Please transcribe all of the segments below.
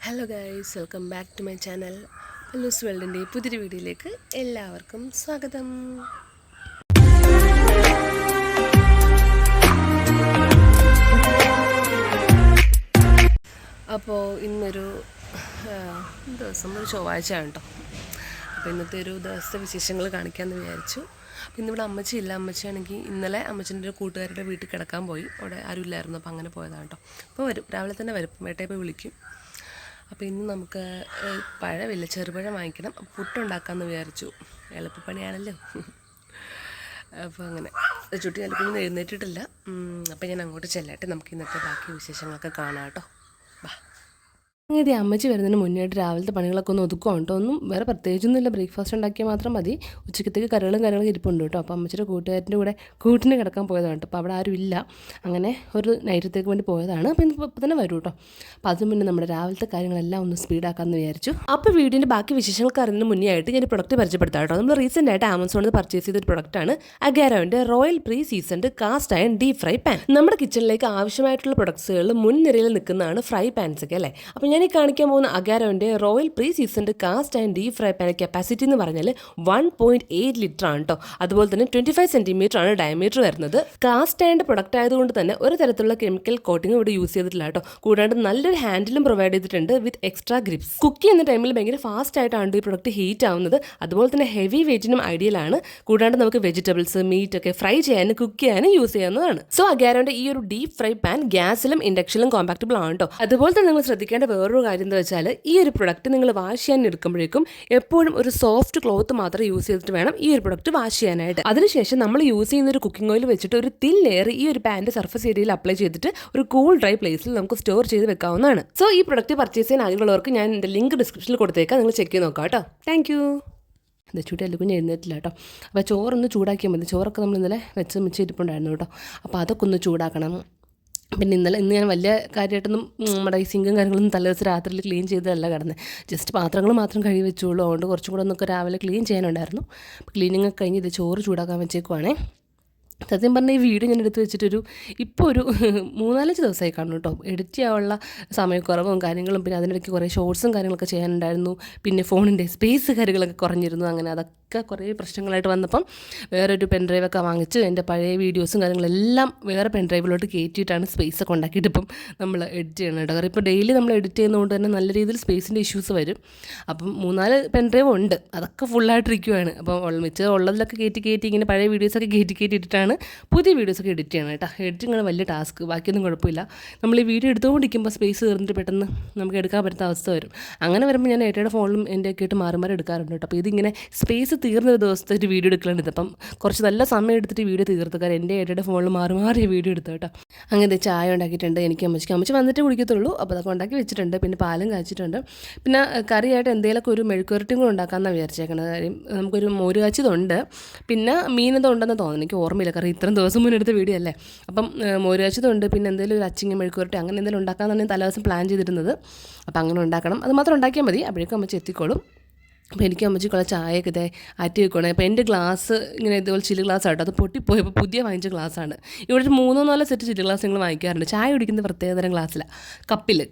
Hello guys, welcome back to my channel. Loose വേൾഡിൻ്റെ പുതിയൊരു വീഡിയോയിലേക്ക് എല്ലാവർക്കും സ്വാഗതം. അപ്പോൾ ഇന്നൊരു ദിവസം ഒരു ചൊവ്വാഴ്ചയാണ് കേട്ടോ. അപ്പോൾ ഇന്നത്തെ ഒരു ദിവസത്തെ വിശേഷങ്ങൾ കാണിക്കാമെന്ന് വിചാരിച്ചു. അപ്പോൾ ഇന്നിവിടെ അമ്മച്ചിയില്ല. അമ്മച്ചിയാണെങ്കിൽ ഇന്നലെ അമ്മച്ചിൻ്റെ ഒരു കൂട്ടുകാരുടെ വീട്ടിൽ കിടക്കാൻ പോയി. അവിടെ ആരും ഇല്ലായിരുന്നു, അപ്പോൾ അങ്ങനെ പോയതാണ് കേട്ടോ. അപ്പോൾ വരും, രാവിലെ തന്നെ വരും. വേട്ടയെ പോയി വിളിക്കും. അപ്പോൾ ഇന്ന് നമുക്ക് പഴമില്ല, ചെറുപഴം വാങ്ങിക്കണം. പുട്ടുണ്ടാക്കാമെന്ന് വിചാരിച്ചു. എളുപ്പപ്പണിയാണല്ലോ. അപ്പോൾ അങ്ങനെ ചുട്ടി അലപ്പിന്ന് എഴുന്നേറ്റിട്ടില്ല. അപ്പോൾ ഞാൻ അങ്ങോട്ട് ചെല്ലട്ടെ. നമുക്ക് ഇന്നത്തെ ബാക്കി വിശേഷങ്ങളൊക്കെ കാണാം കേട്ടോ. അങ്ങനെ അമ്മച്ചി വരുന്നതിന് മുന്നേയായിട്ട് രാവിലത്തെ പണികളൊക്കെ ഒന്ന് ഒതുക്കുവാണ് കേട്ടോ. ഒന്നും വേറെ പ്രത്യേകിച്ചൊന്നുമില്ല. ബ്രേക്ക്ഫാസ്റ്റ് ഉണ്ടാക്കിയാൽ മാത്രം മതി. ഉച്ചക്കത്തേക്ക് കറികളും ഇരിപ്പുണ്ട് കേട്ടോ. അപ്പോൾ അമ്മച്ചിയുടെ കൂട്ടുകാരൻ്റെ കൂടെ കൂട്ടിന് കിടക്കാൻ പോയതാണ് കേട്ടോ. അപ്പോൾ അവിടെ ആരും ഇല്ല. അങ്ങനെ ഒരു നൈറ്റത്തേക്ക് വേണ്ടി പോയതാണ്. അപ്പോൾ ഇന്ന് ഇപ്പോൾ തന്നെ വരും കേട്ടോ. അപ്പോൾ അതിന് മുന്നേ നമ്മുടെ രാവിലത്തെ കാര്യങ്ങളെല്ലാം ഒന്ന് സ്പീഡാക്കാമെന്ന് വിചാരിച്ചു. അപ്പോൾ വീടിൻ്റെ ബാക്കി വിശേഷങ്ങൾക്ക് അറിയുന്നതിന് മുന്നേ ആയിട്ട് ഞാൻ പ്രൊഡക്റ്റ് പരിചയപ്പെടുത്താം കേട്ടോ. നമ്മൾ റീസെൻ്റ് ആയിട്ട് ആമസോണിൽ നിന്ന് പർച്ചേസ് ചെയ്തൊരു പ്രൊഡക്റ്റാണ് അഗാരോൻ്റെ royal pre seasoned cast iron deep fry pan. നമ്മുടെ കിച്ചണിലേക്ക് ആവശ്യമായിട്ടുള്ള പ്രൊഡക്ട്സുകൾ മുൻനിരയിൽ നിൽക്കുന്നതാണ് ഫ്രൈ പാൻസ് ഒക്കെ അല്ലേ. അപ്പോൾ ഞാൻ ഈ കാണിക്കാൻ പോകുന്ന അഗാരോൻ്റെ royal pre seasoned cast and deep fry pan capacity എന്ന് പറഞ്ഞാൽ 1.8 ലിറ്റർ ആണ് കേട്ടോ. അതുപോലെ തന്നെ 25 സെൻറ്റിമീറ്റർ ആണ് ഡയമീറ്റർ വരുന്നത്. കാസ്റ്റ് ആൻഡ് പ്രൊഡക്റ്റ് ആയതുകൊണ്ട് തന്നെ ഒരു തരത്തിലുള്ള കെമിക്കൽ കോട്ടിംഗ് ഇവിടെ യൂസ് ചെയ്തിട്ടില്ല കേട്ടോ. കൂടാണ്ട് നല്ലൊരു ഹാൻഡിലും പ്രൊവൈഡ് ചെയ്തിട്ടുണ്ട് വിത്ത് എക്സ്ട്രാ ഗ്രിപ്സ്. കുക്ക് ചെയ്യുന്ന ടൈമിൽ ഭയങ്കര ഫാസ്റ്റ് ആയിട്ടാണ് ഈ പ്രൊഡക്റ്റ് ഹീറ്റ് ആവുന്നത്. അതുപോലെ തന്നെ ഹെവി വെയിറ്റിനും ഐഡിയൽ ആണ്. കൂടാണ്ട് നമുക്ക് വെജിറ്റബിൾസ്, മീറ്റ് ഒക്കെ ഫ്രൈ ചെയ്യാനും കുക്ക് ചെയ്യാനും യൂസ് ചെയ്യാവുന്നതാണ്. സോ അഗാരോൻ്റെ ഈ ഒരു ഡീപ് ഫ്രൈ പാൻ ഗ്യാസിലും ഇൻഡക്ഷനിലും കോമ്പാക്റ്റബിൾ ആണ് കേട്ടോ. അതുപോലെ തന്നെ നിങ്ങൾ ശ്രദ്ധിക്കേണ്ട വേറൊരു കാര്യം എന്താ വെച്ചാൽ ഈ ഒരു പ്രൊഡക്റ്റ് നിങ്ങൾ വാഷ് ചെയ്യാൻ എടുക്കുമ്പോഴേക്കും എപ്പോഴും ഒരു സോഫ്റ്റ് ക്ലോത്ത് മാത്രം യൂസ് ചെയ്തിട്ട് വേണം ഈ ഒരു പ്രൊഡക്റ്റ് വാഷ് ചെയ്യാനായിട്ട്. അതിനുശേഷം നമ്മൾ യൂസ് ചെയ്യുന്ന ഒരു കുക്കിംഗ് ഓയിൽ വെച്ചിട്ട് ഒരു തിൻ ലെയർ ഈ ഒരു പാൻ്റെ സർഫസ് ഏരിയയിൽ അപ്ലൈ ചെയ്തിട്ട് ഒരു കൂൾ ഡ്രൈ പ്ലേസിൽ നമുക്ക് സ്റ്റോർ ചെയ്ത് വെക്കാവുന്നതാണ്. സോ ഈ പ്രൊഡക്റ്റ് പർച്ചേസ് ചെയ്യാൻ ആഗ്രഹമുള്ളവർക്ക് ഞാൻ എൻ്റെ ലിങ്ക് ഡിസ്ക്രിപ്ഷനിൽ കൊടുത്തേക്കാം. നിങ്ങൾ ചെക്ക് ചെയ്ത് നോക്കാം കേട്ടോ. Thank you. ഇത് ചൂട് കുഞ്ഞ് എഴുന്നേറ്റില്ല കേട്ടോ. അപ്പോൾ ചോറൊന്ന് ചൂടാക്കിയാൽ മതി. ചോറൊക്കെ നമ്മൾ ഇന്നലെ വെച്ച് മിച്ചിരിപ്പുണ്ടായിരുന്നു കേട്ടോ. അപ്പോൾ അതൊക്കെ ഒന്ന് ചൂടാക്കണം. പിന്നെ ഇന്ന് ഞാൻ വലിയ കാര്യമായിട്ടൊന്നും നമ്മുടെ ഈ സിങ്കും കാര്യങ്ങളൊന്നും തലേദിവസം രാത്രിയിൽ ക്ലീൻ ചെയ്തതല്ല കിടന്നത്. ജസ്റ്റ് പാത്രങ്ങൾ മാത്രം കഴുകി വെച്ചോളൂ. അതുകൊണ്ട് കുറച്ചും കൂടെ ഒന്നൊക്കെ രാവിലെ ക്ലീൻ ചെയ്യാനുണ്ടായിരുന്നു. ക്ലീനിങ് ഒക്കെ കഴിഞ്ഞ് ഇത് ചോറ് ചൂടാക്കാൻ വെച്ചേക്കുവാണേ. സത്യം പറഞ്ഞാൽ ഈ വീഡിയോ ഞാൻ എടുത്ത് വെച്ചിട്ടൊരു ഇപ്പോൾ ഒരു 3-4 ദിവസമായി കാണും കേട്ടോ. എഡിറ്റ് ചെയ്യാനുള്ള സമയക്കുറവും കാര്യങ്ങളും പിന്നെ അതിനിടയ്ക്ക് കുറേ ഷോർട്സും കാര്യങ്ങളൊക്കെ ചെയ്യാനുണ്ടായിരുന്നു. പിന്നെ ഫോണിൻ്റെ സ്പേസ് കാര്യങ്ങളൊക്കെ കുറഞ്ഞിരുന്നു. അങ്ങനെ അതൊക്കെ കുറേ പ്രശ്നങ്ങളായിട്ട് വന്നപ്പം വേറൊരു പെൻഡ്രൈവൊക്കെ വാങ്ങിച്ച് എൻ്റെ പഴയ വീഡിയോസും കാര്യങ്ങളെല്ലാം വേറെ പെൻഡ്രൈവിലോട്ട് കയറ്റിയിട്ടാണ് സ്പേസൊക്കെ ഉണ്ടാക്കിയിട്ട് ഇപ്പം നമ്മൾ എഡിറ്റ് ചെയ്യണം കേട്ടോ. കാരണം ഇപ്പോൾ ഡെയിലി നമ്മൾ എഡിറ്റ് ചെയ്യുന്നതുകൊണ്ട് തന്നെ നല്ല രീതിയിൽ സ്പേസിൻ്റെ ഇഷ്യൂസ് വരും. അപ്പം 3-4 പെൻഡ്രൈവ് ഉണ്ട്. അതൊക്കെ ഫുള്ളായിട്ടിരിക്കുവാണ്. അപ്പം മിച്ചം ഉള്ളതിലൊക്കെ കയറ്റി ഇങ്ങനെ പഴയ വീഡിയോസൊക്കെ കയറ്റിയിട്ടിട്ടാണ് പുതിയ വീഡിയോസൊക്കെ എഡിറ്റ് ചെയ്യണം കേട്ടോ. എഡിറ്റിംഗ് ആണ് വലിയ ടാസ്ക്. ബാക്കിയൊന്നും കുഴപ്പമില്ല. നമ്മൾ ഈ വീഡിയോ എടുത്തുകൊണ്ടിരിക്കുമ്പോൾ സ്പേസ് തീർന്നിട്ട് പെട്ടെന്ന് നമുക്ക് എടുക്കാൻ പറ്റുന്ന അവസ്ഥ വരും. അങ്ങനെ വരുമ്പോൾ ഞാൻ ഏട്ടയുടെ ഫോണിലും എൻ്റെ ഒക്കെ ആയിട്ട് മാറി എടുക്കാറുണ്ട് കേട്ടോ. അപ്പോൾ ഇതിങ്ങനെ സ്പേസ് തീർന്നൊരു ദിവസത്തെ ഒരു വീഡിയോ എടുക്കലുണ്ട്. അപ്പം കുറച്ച് നല്ല സമയം എടുത്തിട്ട് വീഡിയോ തീർത്തു. കാരണം എൻ്റെ ഏട്ടയുടെ ഫോണിൽ മാറി വീഡിയോ എടുത്തു കേട്ടോ. അങ്ങനെ ചായ ഉണ്ടാക്കിയിട്ടുണ്ട്. എനിക്ക് അമ്മച്ചി വന്നിട്ട് കുടിക്കത്തുള്ളൂ. അപ്പോൾ അതൊക്കെ ഉണ്ടാക്കി വെച്ചിട്ടുണ്ട്. പിന്നെ പാലും കാച്ചിട്ടുണ്ട്. പിന്നെ കറിയായിട്ട് എന്തെങ്കിലുമൊക്കെ ഒരു മെഴുക്കുവരട്ടിയും കൂടെ ഉണ്ടാക്കാമെന്നാണ് വിചാരിച്ചേക്കുന്നത്. കാര്യം നമുക്കൊരു മോര് കാച്ചിയതുണ്ട്. പിന്നെ മീനെന്തോ ഉണ്ടെന്ന് തോന്നുന്നു, എനിക്ക് ഓർമ്മയില്ല. കാരണം ഇത്രയും ദിവസം മുന്നേ എടുത്ത വീഡിയോ അല്ലേ. അപ്പം മോര് കാച്ചിയതുണ്ട്. പിന്നെ എന്തെങ്കിലും ഒരു അച്ചിങ്ങ മെഴുക്കുവരട്ടി അങ്ങനെ എന്തെങ്കിലും ഉണ്ടാക്കാമെന്നാണ് തലേദിവസം പ്ലാൻ ചെയ്തിരുന്നത്. അപ്പോൾ അങ്ങനെ ഉണ്ടാക്കണം. അത് മാത്രം ഉണ്ടാക്കിയാൽ മതി. അപ്പോഴേക്കും അമ്മച്ചി എത്തിക്കോളും. അപ്പോൾ എനിക്ക് അമ്മച്ചിക്കുള്ള ചായയൊക്കെ ഇതേ ആറ്റി വെക്കണം. അപ്പോൾ എൻ്റെ ഗ്ലാസ് ഇങ്ങനെ ഇതുപോലെ ചില്ല് ഗ്ലാസ് ആട്ടോ. അത് പൊട്ടിപ്പോയപ്പോൾ പുതിയ വാങ്ങിച്ച ഗ്ലാസ്സാണ്. ഇവിടെ ഒരു 3-4 സെറ്റ് ചില്ല് ഗ്ലാസ് നിങ്ങൾ വാങ്ങിക്കാറുണ്ട്. ചായ കുടിക്കുന്ന പ്രത്യേകതരം ഗ്ലാസ്സിലാണ്.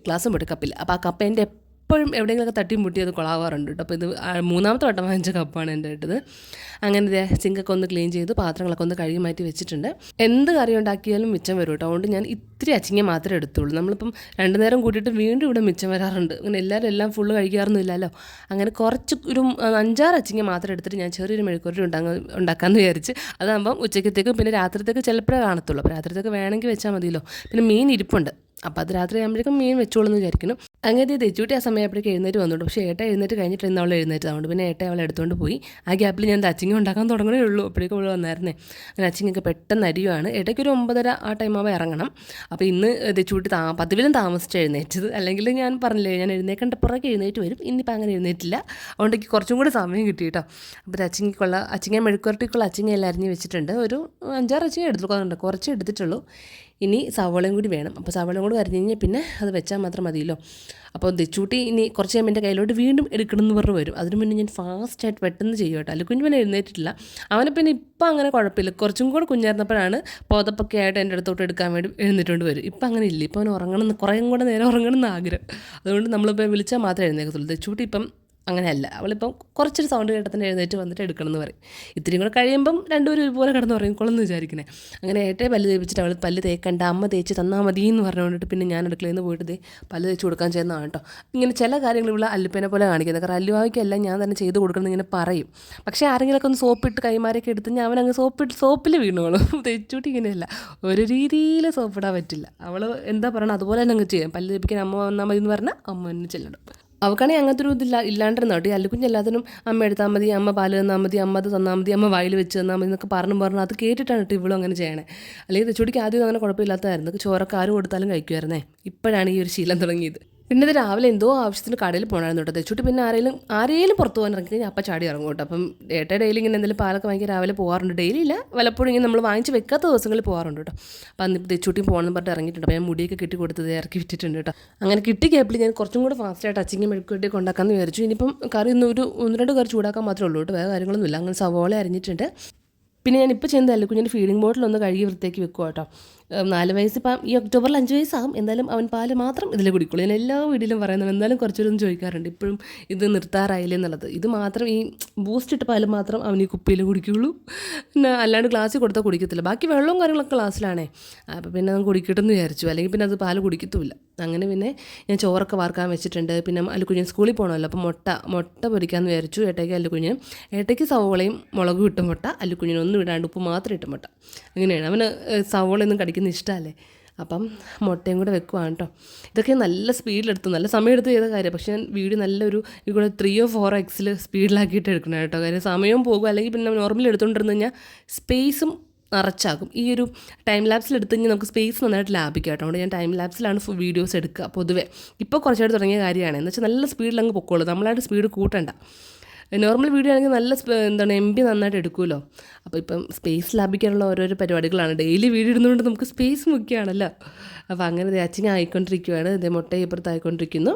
ഗ്ലാസ്സും പൊട്ടി കപ്പിൽ. അപ്പോൾ ആ കപ്പ് എൻ്റെ എപ്പോഴും എവിടെയെങ്കിലുമൊക്കെ തട്ടിയും മുട്ടി അത് കൊളാവാറുണ്ട് കേട്ടോ. അപ്പോൾ ഇത് 3ാമത്തെ വട്ടം വാങ്ങിച്ച കപ്പാണ് എൻ്റെ ഇട്ടത്. അങ്ങനെ സിങ്കൊക്കെ ഒന്ന് ക്ലീൻ ചെയ്ത് പാത്രങ്ങളൊക്കെ ഒന്ന് കഴുകി മാറ്റി വെച്ചിട്ടുണ്ട്. എന്ത് കറി ഉണ്ടാക്കിയാലും മിച്ചം വരും കേട്ടോ. അതുകൊണ്ട് ഞാൻ ഇത്തിരി അച്ചിങ്ങ മാത്രമേ എടുത്തുള്ളൂ. നമ്മളിപ്പം 2 നേരം കൂട്ടിയിട്ട് വീണ്ടും ഇവിടെ മിച്ചം വരാറുണ്ട്. അങ്ങനെ എല്ലാവരും എല്ലാം ഫുള്ള് കഴിക്കാറൊന്നും ഇല്ലല്ലോ. അങ്ങനെ കുറച്ച് ഒരു 5-6 അച്ചിങ്ങ മാത്രം എടുത്തിട്ട് ഞാൻ ചെറിയൊരു മെഴുക്കുവരട്ടി ഉണ്ടാക്കാമെന്ന് വിചാരിച്ച്. അതാകുമ്പം ഉച്ചക്കത്തേക്കും പിന്നെ രാത്രിത്തേക്ക് ചിലപ്പോഴേ കാണത്തുള്ളൂ. അപ്പോൾ രാത്രിത്തേക്ക് വേണമെങ്കിൽ വെച്ചാൽ മതിയല്ലോ. പിന്നെ മീൻ ഇരിപ്പുണ്ട്. അപ്പോൾ അത് രാത്രി ആകുമ്പോഴേക്കും മീൻ വെച്ചോളെന്ന് വിചാരിക്കുന്നു. അങ്ങനെ തെച്ചൂട്ടി ആ സമയപ്പോഴേക്കും എഴുന്നേറ്റ് വന്നോളൂ. പക്ഷേ ഏട്ട എഴുന്നേറ്റ് കഴിഞ്ഞിട്ട് ഇന്ന് അവൾ എഴുന്നേറ്റ്. അതുകൊണ്ട് പിന്നെ ഏട്ട അവളെ എടുത്തുകൊണ്ട് പോയി. ആ ഗ്യാപ്പിൽ ഞാൻ അച്ചിങ്ങ ഉണ്ടാക്കാൻ തുടങ്ങണേ ഉള്ളൂ. അപ്പോഴേക്കും അവൾ വന്നായിരുന്നേ. അങ്ങനെ അച്ചിങ്ങൊക്കെ പെട്ടെന്ന് അരിയുവാണ്. ഏട്ടയ്ക്കൊരു 9:30 ആ ടൈമാകുമ്പോൾ ഇറങ്ങണം. അപ്പോൾ ഇന്ന് തെച്ചൂട്ടി പതിവിലും താമസിച്ച് എഴുന്നേറ്റത്. അല്ലെങ്കിൽ ഞാൻ പറഞ്ഞില്ലേ, ഞാൻ എഴുന്നേക്കേണ്ട പുറകെ എഴുന്നേറ്റ് വരും. ഇന്നിപ്പോൾ അങ്ങനെ എഴുന്നേറ്റില്ല. അതുകൊണ്ട് എനിക്ക് കുറച്ചും കൂടി സമയം കിട്ടി കേട്ടോ. അപ്പോൾ അച്ചിങ്ങ മെഴുക്കുവരട്ടിക്കുള്ള അച്ചിങ്ങ എല്ലാം അരിഞ്ഞ് വെച്ചിട്ടുണ്ട്. ഒരു 5-6 അച്ചിങ്ങ എടുത്തിട്ടുണ്ട്. കുറച്ച് എടുത്തിട്ടുള്ളൂ. ഇനി സവോളയും കൂടി വേണം. അപ്പോൾ സവോളയും കൂടി അരിഞ്ഞ് കഴിഞ്ഞാൽ പിന്നെ അത് വെച്ചാൽ മാത്രം മതിയല്ലോ. അപ്പോൾ ദച്ചൂട്ടി ഇനി കുറച്ച് കഴിയുമ്പോൾ എൻ്റെ കയ്യിലോട്ട് വീണ്ടും എടുക്കണമെന്ന് പറഞ്ഞ് വരും. അതിന് മുന്നേ ഞാൻ ഫാസ്റ്റായിട്ട് പെട്ടെന്ന് ചെയ്യും കേട്ടോ. അല്ലുക്കുഞ്ഞ് പിന്നെ എഴുന്നേറ്റിട്ടില്ല. അവനെ പിന്നെ ഇപ്പം അങ്ങനെ കുഴപ്പമില്ല. കുറച്ചും കൂടെ കുഞ്ഞായിരുന്നപ്പോഴാണ് പുതപ്പൊക്കെ ആയിട്ട് എൻ്റെ അടുത്തോട്ട് എടുക്കാൻ വേണ്ടി എഴുന്നേറ്റുകൊണ്ട് വരും. ഇപ്പം അങ്ങനെ ഇല്ല. ഇപ്പോൾ അവൻ ഉറങ്ങണം, കുറേ കൂടെ നേരം ഉറങ്ങണം എന്ന് ആഗ്രഹം. അതുകൊണ്ട് നമ്മളിപ്പോൾ വിളിച്ചാൽ മാത്രമേ എഴുന്നേക്കത്തുള്ളൂ. ദച്ചൂട്ടി ഇപ്പം അങ്ങനെയല്ല. അവളിപ്പം കുറച്ചൊരു സൗണ്ട് കേട്ടത്തിന് എഴുന്നേറ്റ് വന്നിട്ട് എടുക്കണമെന്ന് പറയും. ഇത്തിരിയും കൂടെ കഴിയുമ്പം രണ്ടുപേരും ഒരുപോലെ കിടന്ന് ഉറങ്ങിക്കോളെന്ന് വിചാരിക്കണേ. അങ്ങനെ ഏട്ടേ പല്ല് തേപ്പിച്ചിട്ട് അവൾ പല്ല് തേക്കണ്ട, അമ്മ തേച്ച് തന്നാൽ മതി എന്ന് പറഞ്ഞുകൊണ്ടിട്ട് പിന്നെ ഞാൻ അടുക്കളയിൽ നിന്ന് പോയിട്ട് പല്ല് തേച്ച് കൊടുക്കാൻ ചെയ്യുന്നതാണ് കേട്ടോ. ഇങ്ങനെ ചില കാര്യങ്ങൾ ഇവിടെ അല്ലുപ്പേനെ പോലെ കാണിക്കുന്നത്. കാരണം അല്ലുവായ്ക്കെല്ലാം ഞാൻ തന്നെ ചെയ്ത് കൊടുക്കണം ഇങ്ങനെ പറയും. പക്ഷേ ആരെങ്കിലുമൊക്കെ ഒന്ന് സോപ്പിട്ട് കൈമാരൊക്കെ എടുത്ത് ഞാൻ അവനങ്ങ് സോപ്പിൽ വീണോളും. തെച്ചൂട്ടി ഇങ്ങനെയല്ല, ഒരു രീതിയിൽ സോപ്പിടാൻ പറ്റില്ല. അവൾ എന്താ പറയണം അതുപോലെ തന്നെ അങ്ങ് ചെയ്യാം. പല്ല് തേപ്പിക്കാൻ അമ്മ വന്നാൽ മതി എന്ന് പറഞ്ഞാൽ അമ്മ തന്നെ ചെല്ലണം. അവൾക്കാണെങ്കിൽ അങ്ങനത്തെ ഒരു ഇല്ലാണ്ടിരുന്നോ കേട്ടോ. ഈ അല്ലുക്കുഞ്ഞ് എല്ലാത്തിനും അമ്മ എടുത്താൽ മതി, അമ്മ പാല് തന്നാൽ മതി, അമ്മ അത് തന്നാൽ മതി, അമ്മ വായിൽ വെച്ച് തന്നാൽ മതി എന്നൊക്കെ പറഞ്ഞു അത് കേട്ടിട്ടാണ് കേട്ടോ ഇവളും അങ്ങനെ ചെയ്യണേ. അല്ലെങ്കിൽ തെച്ചൂടിക്ക് ആദ്യം അങ്ങനെ കുഴപ്പമില്ലാത്തതായിരുന്നു. ചോറൊക്കെ ആരും കൊടുത്താലും കഴിക്കുമായിരുന്നേ. ഇപ്പോഴാണ് ഈ ഒരു ശീലം തുടങ്ങിയത്. പിന്നെ ഇത് രാവിലെ എന്തോ ആവശ്യത്തിന് കടയിൽ പോകണമായിരുന്നു കേട്ടോ. തെച്ചൂട്ടി പിന്നെ ആരെയും പുറത്ത് പോകാൻ ഇറങ്ങി കഴിഞ്ഞാൽ അപ്പം ചാടി ഇറങ്ങും കേട്ടോ. അപ്പം ഏട്ട ഡെയിലി ഇങ്ങനെ എന്തെങ്കിലും പാലൊക്കെ വാങ്ങിക്കാൻ രാവിലെ പോകാറുണ്ട്. ഡെയിലി ഇല്ല, വല്ലപ്പോഴും ഇങ്ങനെ നമ്മൾ വാങ്ങിച്ച് വെക്കാത്ത ദിവസങ്ങളിൽ പോകാറുണ്ട് കേട്ടോ. അപ്പം അന്ന് തെച്ചൂട്ടിയും പോകണമെന്ന് പറഞ്ഞിട്ട് ഇറങ്ങിയിട്ടുണ്ട്. അപ്പോൾ ഞാൻ മുടിയൊക്കെ കെട്ടി കൊടുത്തത് ഇറക്കി വിട്ടിട്ടുണ്ട് കേട്ടോ. അങ്ങനെ കിട്ടി കേപ്പിൽ ഞാൻ കുറച്ചും കൂടെ ഫാസ്റ്റായിട്ട് അച്ചിങ്ങി മെഴുക്കുവെട്ടി കൊണ്ടാക്കാമെന്ന് വിചാരിച്ചു. ഇനിയിപ്പം കറി ഒന്ന് രണ്ട് കറി ചൂടാക്കാൻ മാത്രമേ ഉള്ളൂ കേട്ടോ. വേറെ കാര്യങ്ങളൊന്നുമില്ല. അങ്ങനെ സവോള അരിഞ്ഞിട്ടുണ്ട്. പിന്നെ ഞാനിപ്പോൾ ചെയ്യുന്നത് അല്ലുക്കുഞ്ഞിൻ്റെ ഫീഡിംഗ് ബോട്ടിൽ ഒന്ന് കഴുകി വൃത്തിയാക്കി വെക്കുക കേട്ടോ. 4 വയസ്സ് ഇപ്പം ഈ ഒക്ടോബറിൽ 5 വയസ്സാകും. എന്തായാലും അവൻ പാല് മാത്രം ഇതിൽ കുടിക്കുള്ളൂ. ഞാൻ എല്ലാ വീട്ടിലും പറയുന്നത്. എന്തായാലും കുറച്ചൊരു ചോദിക്കാറുണ്ട് ഇപ്പോഴും ഇത് നിർത്താറായില്ലേ എന്നുള്ളത്. ഇത് മാത്രം ഈ ബൂസ്റ്റ് ഇട്ട പാല് മാത്രം അവൻ ഈ കുപ്പിയിൽ കുടിക്കുള്ളൂ. പിന്നെ അല്ലാണ്ട് ഗ്ലാസ്സിൽ കൊടുത്താൽ കുടിക്കത്തില്ല. ബാക്കി വെള്ളവും കാര്യങ്ങളൊക്കെ ഗ്ലാസ്സിലാണേ. അപ്പോൾ പിന്നെ അവൻ കുടിക്കട്ടെന്ന് വിചാരിച്ചു. അല്ലെങ്കിൽ പിന്നെ അത് പാല് കുടിക്കത്തുമില്ല. അങ്ങനെ പിന്നെ ഞാൻ ചോറൊക്കെ വാർക്കാൻ വെച്ചിട്ടുണ്ട്. പിന്നെ അല്ലുക്കുഞ്ഞിന് സ്കൂളിൽ പോകണമല്ലോ. അപ്പോൾ മുട്ട പൊരിക്കാമെന്ന് വിചാരിച്ചു. ഏട്ടയ്ക്ക് സവോളയും മുളകും ഇട്ട മുട്ട, അല്ലുക്കുഞ്ഞിന് ഒന്നും ഇടാണ്ട് ഉപ്പ് മാത്രം ഇട്ട മുട്ട. അങ്ങനെയാണ്. അവന് സവോളയൊന്നും കടിക്കുന്ന ഇഷ്ടമല്ലേ. അപ്പം മുട്ടയും കൂടെ വെക്കുവാണ് കേട്ടോ. ഇതൊക്കെ നല്ല സ്പീഡിലെടുത്തു, നല്ല സമയമെടുത്ത് ചെയ്ത കാര്യം. പക്ഷേ ഞാൻ വീഡിയോ നല്ലൊരു ഇവിടെ 3 or 4x സ്പീഡിലാക്കിയിട്ട് എടുക്കണം കേട്ടോ. കാര്യം സമയവും പോകും. അല്ലെങ്കിൽ പിന്നെ നോർമലി എടുത്തുകൊണ്ടിരുന്ന് കഴിഞ്ഞാൽ സ്പേസും നിറച്ചാകും. ഈ ഒരു ടൈം ലാപ്സിൽ എടുത്തു കഴിഞ്ഞാൽ നമുക്ക് സ്പേസ് നന്നായിട്ട് ലാഭിക്കാം കേട്ടോ. അതുകൊണ്ട് ഞാൻ ടൈം ലാപ്സിലാണ് വീഡിയോസ് എടുക്കുക പൊതുവേ. ഇപ്പോൾ കുറച്ചായിട്ട് തുടങ്ങിയ കാര്യമാണ്. എന്ന് വെച്ചാൽ നല്ല സ്പീഡിൽ അങ്ങ് പൊക്കോളൂ. നമ്മളായിട്ട് സ്പീഡ് കൂട്ടണ്ട. നോർമൽ വീഡിയോ ആണെങ്കിൽ നല്ല MB നന്നായിട്ട് എടുക്കുമല്ലോ. അപ്പോൾ ഇപ്പം സ്പേസ് ലാഭിക്കാനുള്ള ഓരോരോ പരിപാടികളാണ്. ഡെയിലി വീഡിയോ ഇടുന്നതുകൊണ്ട് നമുക്ക് സ്പേസ് മുഖ്യമാണല്ലോ. അപ്പോൾ അങ്ങനെ അച്ചിങ് ആയിക്കൊണ്ടിരിക്കുകയാണ്. ഇതേ മുട്ട ഇപ്പുറത്തായിക്കൊണ്ടിരിക്കുന്നു.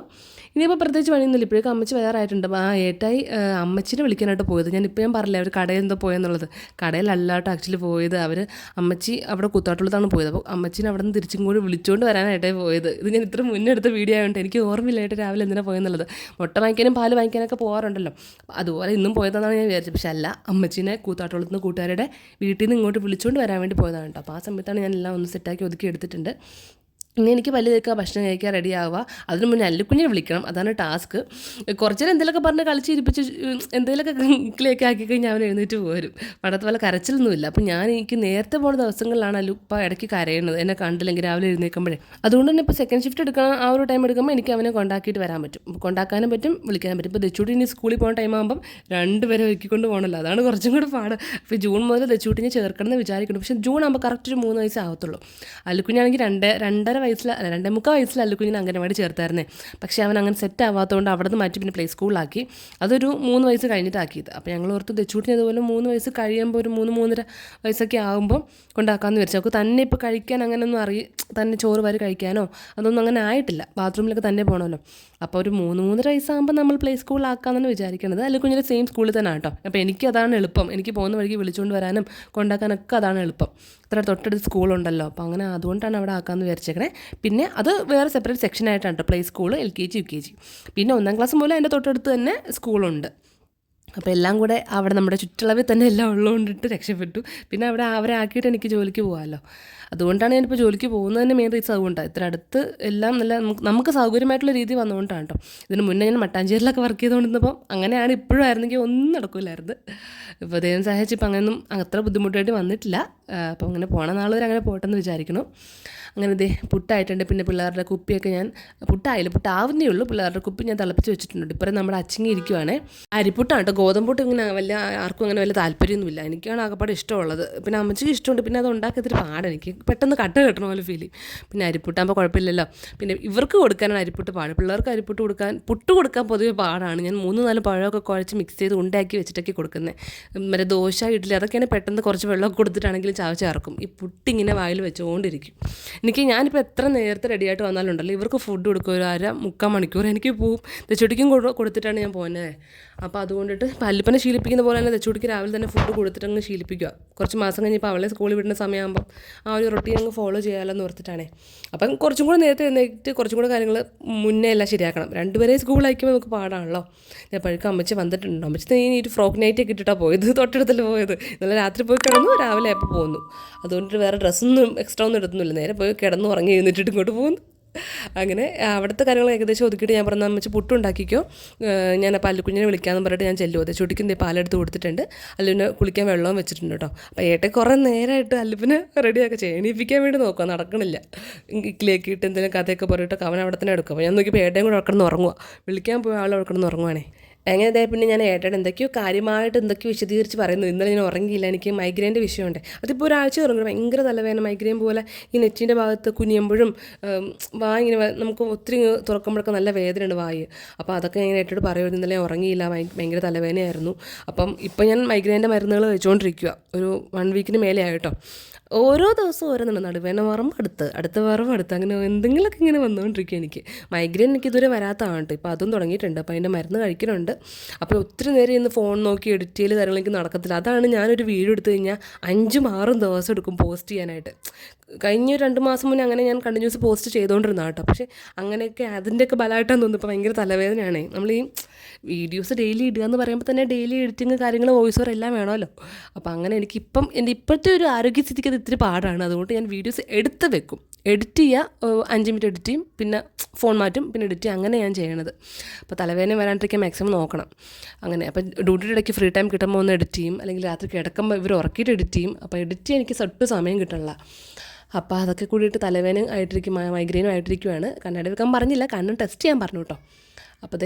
ഇനിയിപ്പോൾ പ്രത്യേകിച്ച് പണിയൊന്നുമില്ല. ഇപ്പോഴേക്കും അമ്മച്ചി വരാറായിട്ടുണ്ട്. ഏട്ടായി അമ്മച്ചിനെ വിളിക്കാനായിട്ട് പോയത്. ഞാൻ പറഞ്ഞില്ലേ അവർ കടയിൽ എന്തോ പോയെന്നുള്ളത്. കടയിലല്ല കേട്ടോ ആക്ച്വലി പോയത്. അമ്മച്ചി അവിടെ കൂത്താട്ടുള്ളതാണ് പോയത്. അപ്പോൾ അമ്മച്ചിനെ അവിടെ നിന്ന് തിരിച്ചും കൂടി വിളിച്ചുകൊണ്ട് വരാനായിട്ടായി പോയത്. ഇത് ഞാൻ ഇത്ര മുന്നേ എടുത്ത വീഡിയോ ആയതുകൊണ്ട് എനിക്ക് ഓർമ്മയില്ലായിട്ട് രാവിലെ എന്തിനാണ് പോയെന്നുള്ളത്. മുട്ട വാങ്ങിക്കാനും പാല് വാങ്ങിക്കാനൊക്കെ പോകാറുണ്ടല്ലോ. അതുപോലെ ഇന്നും പോയതാണെന്നാണ് ഞാൻ വിചാരിച്ചത്. പക്ഷേ അല്ല, അമ്മച്ചിനെ കൂത്താട്ടുള്ളത്തുനിന്ന് കൂട്ടുകാരുടെ വീട്ടിൽ നിന്ന് ഇങ്ങോട്ട് വിളിച്ചുകൊണ്ട് വരാൻ വേണ്ടി പോയതാണ് കേട്ടോ. അപ്പോൾ ആ സമയത്താണ് ഞാൻ എല്ലാം ഒന്ന് സെറ്റാക്കി ഒതുക്കി എടുത്തിട്ടുണ്ട്. ഇനി എനിക്ക് പല്ല് തേക്കുക, ഭക്ഷണം കഴിക്കാൻ റെഡി ആവുക. അതിന് മുന്നേ അല്ലുക്കുഞ്ഞിനെ വിളിക്കണം. അതാണ് ടാസ്ക്. കുറച്ചേരം എന്തെങ്കിലുമൊക്കെ പറഞ്ഞ് കളിച്ചിരിപ്പിച്ച് എന്തെങ്കിലുമൊക്കെ ക്ലിയൊക്കെ ആക്കി കഴിഞ്ഞാൽ അവൻ എഴുന്നേറ്റ് പോരും. പണ്ടത്തെ പോലെ കരച്ചിലൊന്നുമില്ല. അപ്പോൾ എനിക്ക് നേരത്തെ പോകുന്ന ദിവസങ്ങളിലാണ് അല്ലുപ്പ ഇടയ്ക്ക് കരയുന്നത് എന്നെ കണ്ടില്ലെങ്കിൽ രാവിലെ എഴുന്നേൽക്കുമ്പോഴേ. അതുകൊണ്ട് തന്നെ ഇപ്പോൾ സെക്കൻഡ് ഷിഫ്റ്റ് എടുക്കാൻ ആ ഒരു ടൈം എടുക്കുമ്പോൾ എനിക്ക് അവനെ കൊണ്ടാക്കിയിട്ട് വരാൻ പറ്റും. കൊണ്ടാക്കാനും പറ്റും, വിളിക്കാനും പറ്റും. ഇപ്പോൾ ദച്ചൂട്ടി ഇനി സ്കൂളിൽ പോകുന്ന ടൈം ആകുമ്പം 2 പേരെ ഒരുക്കിക്കൊണ്ട് പോകണമല്ലോ. അതാണ് കുറച്ചും കൂടെ പാട്. അപ്പോൾ ജൂൺ മുതൽ ദച്ചൂട്ടിനെ ചേർക്കണമെന്ന് വിചാരിക്കുന്നു. പക്ഷേ ജൂൺ ആകുമ്പോൾ കറക്റ്റ് ഒരു 3 വയസ്സേ ആവത്തുള്ളൂ. അല്ലുക്കുഞ്ഞാണെങ്കിൽ 2.5 വയസ്സിൽ 2.25 വയസ്സിൽ അല്ലുക്കുഞ്ഞിനെ അംഗനവാടി ചേർത്തായിരുന്നേ. പക്ഷേ അവൻ അങ്ങനെ സെറ്റ് ആവാത്തതുകൊണ്ട് അവിടെ നിന്ന് മാറ്റി പിന്നെ പ്ലേ സ്കൂളിലാക്കി. അതൊരു 3 വയസ്സ് കഴിഞ്ഞിട്ടാക്കിയത്. അപ്പോൾ ഞങ്ങൾ ഓർത്ത് ദച്ചൂട്ടിന് അതുപോലെ 3 വയസ്സ് കഴിയുമ്പോൾ ഒരു 3-3.5 വയസ്സൊക്കെ ആകുമ്പോൾ കൊണ്ടാക്കാമെന്ന് വിചാരിച്ചു. നമുക്ക് തന്നെ ഇപ്പോൾ കഴിക്കാൻ അങ്ങനെയൊന്നും തന്നെ ചോറ് വരെ കഴിക്കാനോ അതൊന്നും അങ്ങനെ ആയിട്ടില്ല. ബാത്റൂമിലൊക്കെ തന്നെ പോകണമല്ലോ. അപ്പോൾ ഒരു 3-3.5 വയസ്സാകുമ്പോൾ നമ്മൾ പ്ലേ സ്കൂളിലാക്കാമെന്നാണ് വിചാരിക്കുന്നത്. അല്ലുക്കുഞ്ഞിൻ്റെ സെയിം സ്കൂളിൽ തന്നെ കേട്ടോ. അപ്പോൾ എനിക്ക് അതാണ് എളുപ്പം. എനിക്ക് പോകുന്ന വഴിക്ക് വിളിച്ചുകൊണ്ട് വരാനും കൊണ്ടാക്കാനൊക്കെ അതാണ് എളുപ്പം. ഇത്ര തൊട്ടടുത്ത് സ്കൂളുണ്ടല്ലോ. അപ്പോൾ അങ്ങനെ അതുകൊണ്ടാണ് അവിടെ ആക്കാമെന്ന് വിചാരിച്ചേക്കണേ. പിന്നെ അത് വേറെ സെപ്പറേറ്റ് സെക്ഷനായിട്ടാണ് കേട്ടോ. Play school, LKG UKG. പിന്നെ 1ാം ക്ലാസ് മുതൽ അതിൻ്റെ തൊട്ടടുത്ത് തന്നെ സ്കൂളുണ്ട്. അപ്പോൾ എല്ലാം കൂടെ അവിടെ നമ്മുടെ ചുറ്റളവിൽ തന്നെ എല്ലാം ഉള്ളതുകൊണ്ടിട്ട് രക്ഷപ്പെട്ടു. പിന്നെ അവിടെ അവരെ ആക്കിയിട്ട് എനിക്ക് ജോലിക്ക് പോകാമല്ലോ. അതുകൊണ്ടാണ് ഞാനിപ്പോൾ ജോലിക്ക് പോകുന്നതിൻ്റെ മെയിൻ റീസൺ അതുകൊണ്ടാണ്. ഇത്ര അടുത്ത് എല്ലാം നല്ല നമുക്ക് സൗകര്യമായിട്ടുള്ള രീതി വന്നുകൊണ്ടാണ് കേട്ടോ. ഇതിന് മുന്നേ ഞാൻ മട്ടാഞ്ചേരിയിലൊക്കെ വർക്ക് ചെയ്തുകൊണ്ടിരുന്നപ്പോൾ അങ്ങനെയാണ്. ഇപ്പോഴും ആയിരുന്നെങ്കിൽ ഒന്നും നടക്കില്ലായിരുന്നു. ഇപ്പോൾ ദൈവം സഹായിച്ച് ഇപ്പം അങ്ങനെയൊന്നും അത്ര ബുദ്ധിമുട്ടായിട്ട് വന്നിട്ടില്ല. അപ്പോൾ അങ്ങനെ പോണ നാൾ വരെ അങ്ങനെ പോട്ടെന്ന് വിചാരിക്കണം. അങ്ങനെ ദേ പുട്ടായിട്ടുണ്ട്. പിന്നെ പിള്ളേരുടെ കുപ്പിയൊക്കെ ഞാൻ പുട്ടായില്ല, പുട്ടാവുന്നേ ഉള്ളൂ. പിള്ളേരുടെ കുപ്പി ഞാൻ തിളപ്പിച്ച് വെച്ചിട്ടുണ്ട്. ഇപ്പം നമ്മുടെ അച്ചിങ്ങി ഇരിക്കുവാണേ. അരിപ്പുട്ടാണ് കേട്ടോ. ഗോതമ്പുട്ട് ഇങ്ങനെ ആർക്കും അങ്ങനെ വലിയ താല്പര്യമൊന്നുമില്ല. എനിക്കാണ് ആകപ്പാട് ഇഷ്ടമുള്ളത്. പിന്നെ അമ്മച്ചിക്ക് ഇഷ്ടമുണ്ട്. പിന്നെ അത് ഉണ്ടാക്കിയതിരി പാടാണ്. എനിക്ക് പെട്ടെന്ന് കട്ട കെട്ടണ പോലെ ഫീൽ ചെയ്യും. പിന്നെ അരിപ്പുട്ടാകുമ്പോൾ കുഴപ്പമില്ലല്ലോ. പിന്നെ ഇവർക്ക് കൊടുക്കാനാണ് അരിപ്പുട്ട് പാട്. പിള്ളേർക്ക് അരിപ്പുട്ട് കൊടുക്കാൻ പൊതുവെ പാടാണ്. ഞാൻ 3-4 പഴമൊക്കെ കുഴച്ച് മിക്സ് ചെയ്ത് ഉണ്ടാക്കി വെച്ചിട്ടൊക്കെ കൊടുക്കുന്നത്. മറ്റേ ദോശ, ഇഡ്ഡലി അതൊക്കെയാണ് പെട്ടെന്ന് കുറച്ച് വെള്ളമൊക്കെ കൊടുത്തിട്ടാണെങ്കിലും ചവച്ചേർക്കും. ഈ പുട്ടിങ്ങനെ വായിൽ വെച്ചുകൊണ്ടിരിക്കും. ഞാനിപ്പോൾ എത്ര നേരത്തെ റെഡിയായിട്ട് വന്നാലുണ്ടല്ലോ, ഇവർക്ക് ഫുഡ് കൊടുക്കും. ഒരു 1/2-3/4 മണിക്കൂർ എനിക്ക് പോവും. തെച്ചുടിക്കും കൊടുത്തിട്ടാണ് ഞാൻ പോകുന്നത്. അപ്പോൾ അതുകൊണ്ടിട്ട് പല്ലിപ്പനെ ശീലിപ്പിക്കുന്ന പോലെ തന്നെ തെച്ചുടിക്ക് രാവിലെ തന്നെ ഫുഡ് കൊടുത്തിട്ട് അങ്ങ് ശീലിപ്പിക്കുക. കുറച്ച് മാസം കഴിഞ്ഞപ്പോൾ അവളെ സ്കൂളിൽ വിടുന്ന സമയമാകുമ്പം ആ ഒരു റൊട്ടീൻ അങ്ങ് ഫോളോ ചെയ്യാമല്ലോ എന്ന് ഓർത്തിട്ടാണേ. അപ്പം കുറച്ചും കൂടെ നേരത്തെ എഴുന്നേറ്റ് കുറച്ചും കൂടെ കാര്യങ്ങൾ മുന്നേ എല്ലാം ശരിയാക്കണം. രണ്ടുപേരെയും സ്കൂളിൽ അയക്കുമ്പോൾ നമുക്ക് പാടാണല്ലോ. ഞാൻ പഴുക്കം അമ്മച്ചി വന്നിട്ടുണ്ടോ, അമ്മച്ചി ഈ ഒരു ഫ്രോക്ക് നൈറ്റൊക്കെ ഇട്ടിട്ടാണ് പോയത്. തൊട്ടടുത്തല്ലേ പോയത്. ഇന്നലെ രാത്രി പോയി കിടന്നു, രാവിലെ ആയപ്പോൾ പോന്നു. അതുകൊണ്ടിട്ട് വേറെ ഡ്രസ്സൊന്നും എക്സ്ട്രാ ഒന്നും എടുത്തൊന്നുമില്ല. നേരെ പോയി കിടന്നു ഉറങ്ങി എഴുന്നിട്ടിട്ട് ഇങ്ങോട്ട് പോകുന്നു. അങ്ങനെ അവിടുത്തെ കാര്യങ്ങൾ ഏകദേശം ഒതുക്കിയിട്ട് ഞാൻ പറഞ്ഞാൽ അമ്മച്ചി പുട്ടുണ്ടാക്കിക്കോ, ഞാൻ ആ പല്ലുക്കുഞ്ഞിനെ വിളിക്കാമെന്ന് പറഞ്ഞിട്ട് ഞാൻ ചെല്ലുമോ. ചുട്ടിക്ക് പാലെടുത്ത് കൊടുത്തിട്ടുണ്ട്. അല്ലുവിന് കുളിക്കാൻ വെള്ളവും വെച്ചിട്ടുണ്ട് കേട്ടോ. അപ്പോൾ ഏട്ടൻ കുറേ നേരമായിട്ട് അല്ലുവിനെ റെഡിയാക്കി എണീപ്പിക്കാൻ വേണ്ടി നോക്കുക, നടക്കണില്ല. ഇക്കിലേക്ക് ഇട്ട് എന്തെങ്കിലും കഥയൊക്കെ പറഞ്ഞിട്ട് അവൻ അവിടെ തന്നെ എടുക്കും. അപ്പോൾ ഞാൻ നോക്കിയപ്പോൾ ഏട്ടയും കൂടെ കിടന്ന് ഉറങ്ങുക. വിളിക്കാൻ പോയ ആൾ കിടന്ന് ഉറങ്ങുവാണേ. അങ്ങനെ ഇതേ പിന്നെ ഞാൻ ഏട്ടയുടെ എന്തൊക്കെയോ വിശദീകരിച്ച് പറയുന്നു. ഇന്നലെ ഞാൻ ഉറങ്ങിയില്ല, എനിക്ക് മൈഗ്രെയിൻ്റെ വിഷയമുണ്ട്. അതിപ്പോൾ ഒരാഴ്ച തുടങ്ങും. ഭയങ്കര തലവേദന, മൈഗ്രെയിൻ പോലെ ഈ നെറ്റിൻ്റെ ഭാഗത്ത് കുനിയുമ്പോഴും ഇങ്ങനെ നമുക്ക് ഒത്തിരി തുറക്കുമ്പോഴൊക്കെ നല്ല വേദനയുണ്ട് വായി. അപ്പോൾ അതൊക്കെ ഞാൻ ഏട്ടയോട് പറയുമായിരുന്നു. ഇന്നലെ ഉറങ്ങിയില്ല, ഭയങ്കര തലവേദനയായിരുന്നു. അപ്പം ഇപ്പം ഞാൻ മൈഗ്രെയിൻ്റെ മരുന്നുകൾ വെച്ചുകൊണ്ടിരിക്കുക. ഒരു 1 വീക്കിന് മേലെ ആയിട്ടോ. ഓരോ ദിവസവും ഓരോന്നുണ്ട്. നടുവേദന മാറുമ്പോൾ അടുത്ത വറവ് അങ്ങനെ എന്തെങ്കിലുമൊക്കെ ഇങ്ങനെ വന്നുകൊണ്ടിരിക്കും എനിക്ക്. മൈഗ്രെയിൻ എനിക്ക് ഇതുവരെ വരാത്തതാണ് കേട്ടോ. ഇപ്പോൾ അതും തുടങ്ങിയിട്ടുണ്ട്. അപ്പോൾ അതിൻ്റെ മരുന്ന് കഴിക്കുന്നുണ്ട്. അപ്പോൾ ഒത്തിരി നേരം ഇന്ന് ഫോൺ നോക്കി എഡിറ്റ് ചെയ്യൽ കാര്യങ്ങളെനിക്ക് നടക്കത്തില്ല. അതാണ് ഞാനൊരു വീഡിയോ എടുത്തു കഴിഞ്ഞാൽ 5-6 ദിവസം എടുക്കും പോസ്റ്റ് ചെയ്യാനായിട്ട്. കഴിഞ്ഞ 2 മാസം മുന്നേ അങ്ങനെ ഞാൻ കണ്ടിന്യൂസ് പോസ്റ്റ് ചെയ്തുകൊണ്ടിരുന്ന കേട്ടോ. പക്ഷേ അങ്ങനെയൊക്കെ അതിൻ്റെയൊക്കെ ബലമായിട്ടാണ് തോന്നുന്നു. ഇപ്പോൾ ഭയങ്കര തലവേദനയാണേ. നമ്മൾ ഈ വീഡിയോസ് ഡെയിലി ഇടുക എന്ന് പറയുമ്പോൾ തന്നെ ഡെയിലി എഡിറ്റിങ് കാര്യങ്ങൾ വോയിസ് ഓവർ എല്ലാം വേണമല്ലോ. അപ്പോൾ അങ്ങനെ എനിക്കിപ്പം എൻ്റെ ഇപ്പോഴത്തെ ഒരു ആരോഗ്യസ്ഥിതിക്ക് അത് ഇത്തിരി പാടാണ്. അതുകൊണ്ട് ഞാൻ വീഡിയോസ് എടുത്ത് വെക്കും. എഡിറ്റ് ചെയ്യുക, 5 മിനിറ്റ് എഡിറ്റ് ചെയ്യും, പിന്നെ ഫോൺ മാറ്റും, പിന്നെ എഡിറ്റ് ചെയ്യും. അങ്ങനെ ഞാൻ ചെയ്യണത്. അപ്പോൾ തലവേദന വരാണ്ടിരിക്കാൻ മാക്സിമം നോക്കണം. അങ്ങനെ അപ്പോൾ ഡ്യൂട്ടിയുടെ ഇടയ്ക്ക് ഫ്രീ ടൈം കിട്ടുമ്പോൾ ഒന്ന് എഡിറ്റ് ചെയ്യും, അല്ലെങ്കിൽ രാത്രി കിടക്കുമ്പോൾ ഇവർ ഉറക്കിയിട്ട് എഡിറ്റ് ചെയ്യും. അപ്പോൾ എഡിറ്റ് ചെയ്യാൻ എനിക്ക് ഒട്ടും സമയം കിട്ടണില്ല. അപ്പോൾ അതൊക്കെ കൂടിയിട്ട് തലവേദന ആയിട്ടിരിക്കും, മൈഗ്രെയിനും ആയിട്ടിരിക്കുവാണ്. കണ്ണട വെക്കാൻ പറഞ്ഞില്ല, കണ്ണും ടെസ്റ്റ് ചെയ്യാൻ പറഞ്ഞു കേട്ടോ. അപ്പോൾ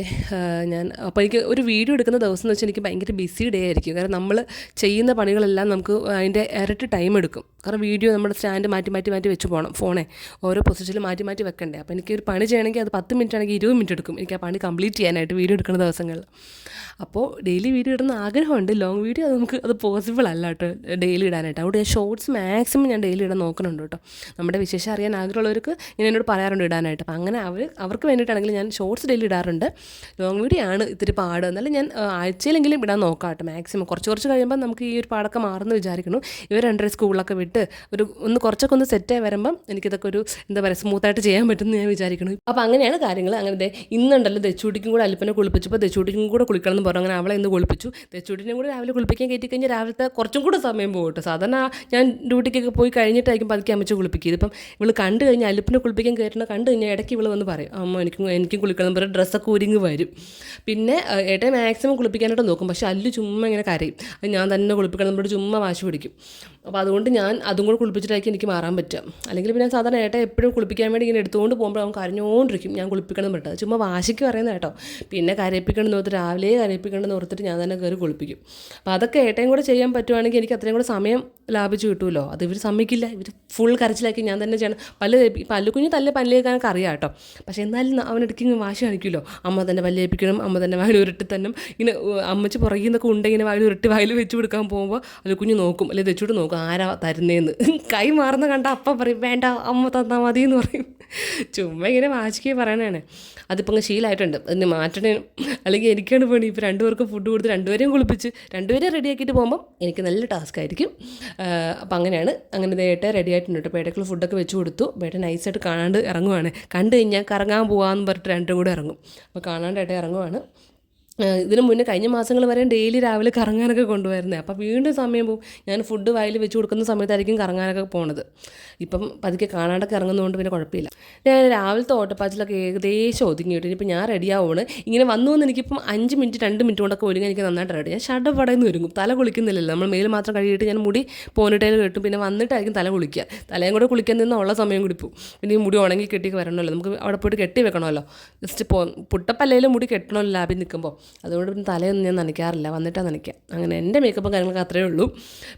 അപ്പോൾ എനിക്ക് ഒരു വീഡിയോ എടുക്കുന്ന ദിവസം എന്ന് വെച്ചാൽ എനിക്ക് ഭയങ്കര ബിസി ഡേ ആയിരിക്കും. കാരണം നമ്മൾ ചെയ്യുന്ന പണികളെല്ലാം നമുക്ക് അതിൻ്റെ ഇരട്ടി ടൈം എടുക്കും. കാരണം വീഡിയോ നമ്മുടെ സ്റ്റാൻഡ് മാറ്റി വെച്ച് പോകണം. ഫോണെ ഓരോ പൊസിഷനിൽ മാറ്റി വെക്കണ്ടേ. അപ്പോൾ എനിക്കൊരു പണി ചെയ്യണമെങ്കിൽ അത് 10 മിനിറ്റ് ആണെങ്കിൽ 20 മിനിറ്റ് എടുക്കും എനിക്ക് ആ പണി കംപ്ലീറ്റ് ചെയ്യാനായിട്ട് വീഡിയോ എടുക്കുന്ന ദിവസങ്ങളിൽ. അപ്പോൾ ഡെയിലി വീഡിയോ ഇടുന്ന ആഗ്രഹമുണ്ട്. ലോങ് വീഡിയോ അത് പോസിബിൾ അല്ല കേട്ടോ ഡെയിലി ഇടാനായിട്ട്. അതുകൊണ്ട് ഞാൻ ഷോർട്സ് മാക്സിമം ഞാൻ ഡെയിലി ഇടാൻ നോക്കുന്നുണ്ട് കേട്ടോ. നമ്മുടെ വിശേഷം അറിയാൻ ആഗ്രഹമുള്ളവർക്ക് ഞാൻ എന്നോട് പറയാറുണ്ട് ഇടാനായിട്ട്. അപ്പോൾ അങ്ങനെ അവർക്ക് വേണ്ടിയിട്ടാണെങ്കിൽ ഞാൻ ഷോർട്സ് ഡെയിലി ഇടാറുണ്ട്. ലോങ് വീഡിയോ ആണ് ഇത്തിരി പാട്. എന്നാലും ഞാൻ ആഴ്ചയിലെങ്കിലും ഇടാൻ നോക്കാം കേട്ടോ മാക്സിമം. കുറച്ച് കഴിയുമ്പോൾ നമുക്ക് ഈ ഒരു പാടൊക്കെ മാറുമെന്ന് വിചാരിക്കുന്നു. ഇവർ 2 സ്കൂളിലൊക്കെ വിട്ട് കുറച്ചൊക്കെ ഒന്ന് സെറ്റായി വരുമ്പം എനിക്കിതൊക്കെ ഒരു സ്മൂത്തായിട്ട് ചെയ്യാൻ പറ്റുമെന്ന് ഞാൻ വിചാരിക്കുന്നു. അപ്പോൾ അങ്ങനെയാണ് കാര്യങ്ങൾ. അങ്ങനെ ഇന്നുണ്ടല്ലോ തെച്ചൂട്ടിക്കും കൂടെ അല്ലിപ്പനെ കുളിപ്പിച്ചപ്പോൾ തെച്ചൂട്ടിക്കും കൂടെ കുളിക്കണം എന്ന് പറഞ്ഞു. അങ്ങനെ അവളെ ഇന്ന് കുളിപ്പിച്ചു. തെച്ചൂട്ടിനെ കൂടെ രാവിലെ കുളിപ്പിക്കാൻ കയറ്റി കഴിഞ്ഞാൽ രാവിലത്തെ കുറച്ചും കൂടെ സമയം പോകും കേട്ടോ. സാധാരണ ഞാൻ ഡ്യൂട്ടിക്കൊക്കെ പോയി കഴിഞ്ഞിട്ടായിരിക്കും പതുക്കെ അമ്മച്ച് കുളിപ്പിക്കുക. ഇതിപ്പം ഇവൾ കണ്ടു കഴിഞ്ഞാൽ അല്ലിപ്പിനെ കുളിപ്പിക്കാൻ കയറ്റണം കണ്ടു കഴിഞ്ഞാൽ ഇടയ്ക്ക് ഇവൾ വന്ന് പറയും അമ്മ എനിക്കും കുളിക്കണം എന്ന് പറഞ്ഞ് ഡ്രസ്സൊക്കെ ഒരുങ്ങി വരും. പിന്നെ ഏട്ടൻ മാക്സിമം കുളിപ്പിക്കാനായിട്ട് നോക്കും. പക്ഷേ അല്ലു ചുമ്മാ ഇങ്ങനെ കരയും. അത് ഞാൻ തന്നെ കുളിപ്പിക്കണം എന്നോട് ചുമ്മാ വാശി പിടിക്കും. അപ്പോൾ അതുകൊണ്ട് ഞാൻ അതും കൂടെ കുളിപ്പിച്ചിട്ടായിരിക്കും എനിക്ക് മാറാൻ പറ്റുക. അല്ലെങ്കിൽ പിന്നെ സാധാരണ ഏട്ടൻ എപ്പോഴും കുളിപ്പിക്കാൻ വേണ്ടി ഇങ്ങനെ എടുത്തുകൊണ്ട് പോകുമ്പോൾ അവൻ കരഞ്ഞുകൊണ്ടിരിക്കും ഞാൻ കുളിപ്പിക്കണം എന്ന് പറഞ്ഞിട്ട്. ചുമ്മാ വാശിക്ക് പറയുന്നത് കേട്ടോ. പിന്നെ കരയിപ്പിക്കണം ഓർത്തിട്ട് രാവിലെ കരയിപ്പിക്കണം ഓർത്തിട്ട് ഞാൻ തന്നെ കയറി കുളിപ്പിക്കും. അപ്പോൾ അതൊക്കെ ഏട്ടയും കൂടെ ചെയ്യാൻ പറ്റുവാണെങ്കിൽ എനിക്ക് അത്രയും കൂടെ സമയം ലാഭിച്ച് കിട്ടുമല്ലോ. അത് ഇവർ സമ്മതിക്കില്ല. ഇവർ ഫുൾ കരച്ചിലാക്കി ഞാൻ തന്നെ ചെയ്യണം. പല്ലുകുഞ്ഞ് പല്ല് കേൾക്കാനൊക്കെ അറിയാം കേട്ടോ. പക്ഷേ എന്നാലും അവനെടുക്കി വാശി കാണിക്കുമല്ലോ. അമ്മ തന്നെ പല്ല് കേൾപ്പിക്കണം, അമ്മ തന്നെ വായിൽ ഉരുട്ടി തന്നെ ഇങ്ങനെ അമ്മച്ച് പുറകിൽ നിന്നൊക്കെ ഉണ്ടെങ്കിൽ വായിൽ ഉരുട്ടി വായിൽ വെച്ച് കൊടുക്കാൻ പോകുമ്പോൾ അത് കുഞ്ഞ് നോക്കും, അല്ലെങ്കിൽ വെച്ചുകൊണ്ട് നോക്കും ആരാ തരുന്നതെന്ന്. കൈ മാറുന്ന കണ്ട അപ്പം പറയും വേണ്ട അമ്മ തന്നാൽ മതി എന്ന് പറയും. ചുമ്മാ ഇങ്ങനെ വാശിക്ക് പറയണതാണ്. അതിപ്പോൾ അങ്ങ് ശീലമായിട്ടുണ്ട്. അതിന് മാറ്റണേ. അല്ലെങ്കിൽ എനിക്കാണ് പണി. ഇപ്പോൾ 2 പേർക്കും ഫുഡ് കൊടുത്ത് 2 പേരെയും കുളിപ്പിച്ച് 2 പേരെ റെഡിയാക്കിയിട്ട് പോകുമ്പം എനിക്ക് നല്ല ടാസ്ക് ആയിരിക്കും. അപ്പം അങ്ങനെയാണ്. അങ്ങനെ ഏട്ടൻ റെഡി ആയിട്ടുണ്ട് കേട്ടോ. ഏട്ടക്കുള്ള ഫുഡൊക്കെ വെച്ച് കൊടുത്തു. ഏട്ടൻ നൈസായിട്ട് കാണാണ്ട് ഇറങ്ങുവാണ്. കണ്ടു കഴിഞ്ഞാൽ കറങ്ങാൻ പോകാമെന്ന് പറഞ്ഞിട്ട് 2 കൂടെ ഇറങ്ങും. അപ്പോൾ കാണാണ്ട് ഏട്ടൻ ഇറങ്ങുവാണ്. ഇതിന് മുന്നേ കഴിഞ്ഞ മാസങ്ങൾ വരെ ഡെയിലി രാവിലെ കറങ്ങാനൊക്കെ കൊണ്ടുവരുന്നത്. അപ്പോൾ വീണ്ടും സമയം പോകും. ഞാൻ ഫുഡ് വായിൽ വെച്ച് കൊടുക്കുന്ന സമയത്തായിരിക്കും കറങ്ങാനൊക്കെ പോണത്. ഇപ്പം പതുക്കെ കാണാണ്ടൊക്കെ ഇറങ്ങുന്നതുകൊണ്ട് പിന്നെ കുഴപ്പമില്ല. ഞാൻ രാവിലത്തെ ഓട്ടപ്പാച്ചിലൊക്കെ ഏകദേശം ഒതുങ്ങി കിട്ടും. ഇനിയിപ്പോൾ ഞാൻ റെഡിയാവുകയാണ്. ഇങ്ങനെ വന്നു വന്ന് എനിക്കിപ്പം 5 മിനിറ്റ് 2 മിനിറ്റ് കൊണ്ടൊക്കെ ഒരുങ്ങി എനിക്ക് നന്നായിട്ട് റെഡി. ഞാൻ ഷടപടയെന്ന് ഒരുങ്ങും. തല കുളിക്കുന്നില്ലല്ലോ, നമ്മൾ മേൽ മാത്രം കഴുകിയിട്ട് ഞാൻ മുടി പോന്നിട്ടേൽ കെട്ടും. പിന്നെ വന്നിട്ടായിരിക്കും തല കുളിക്കുക. തലയും കൂടെ കുളിക്കാൻ നിന്ന് ഉള്ള സമയം കൂടി പോകും. പിന്നെ ഈ മുടി ഉണങ്ങി കെട്ടി വരണമല്ലോ, നമുക്ക് അവിടെ പോയിട്ട് കെട്ടി വെക്കണമല്ലോ. ജസ്റ്റ് പുട്ടപ്പല്ലയിലും മുടി കെട്ടണമല്ലോ ലാബിൽ നിൽക്കുമ്പോൾ. അതുകൊണ്ട് പിന്നെ തലയൊന്നും ഞാൻ നനയ്ക്കാറില്ല, വന്നിട്ടാണ് നനയ്ക്കുക. അങ്ങനെ എൻ്റെ മേക്കപ്പും കാര്യങ്ങളൊക്കെ അത്രയേ ഉള്ളൂ.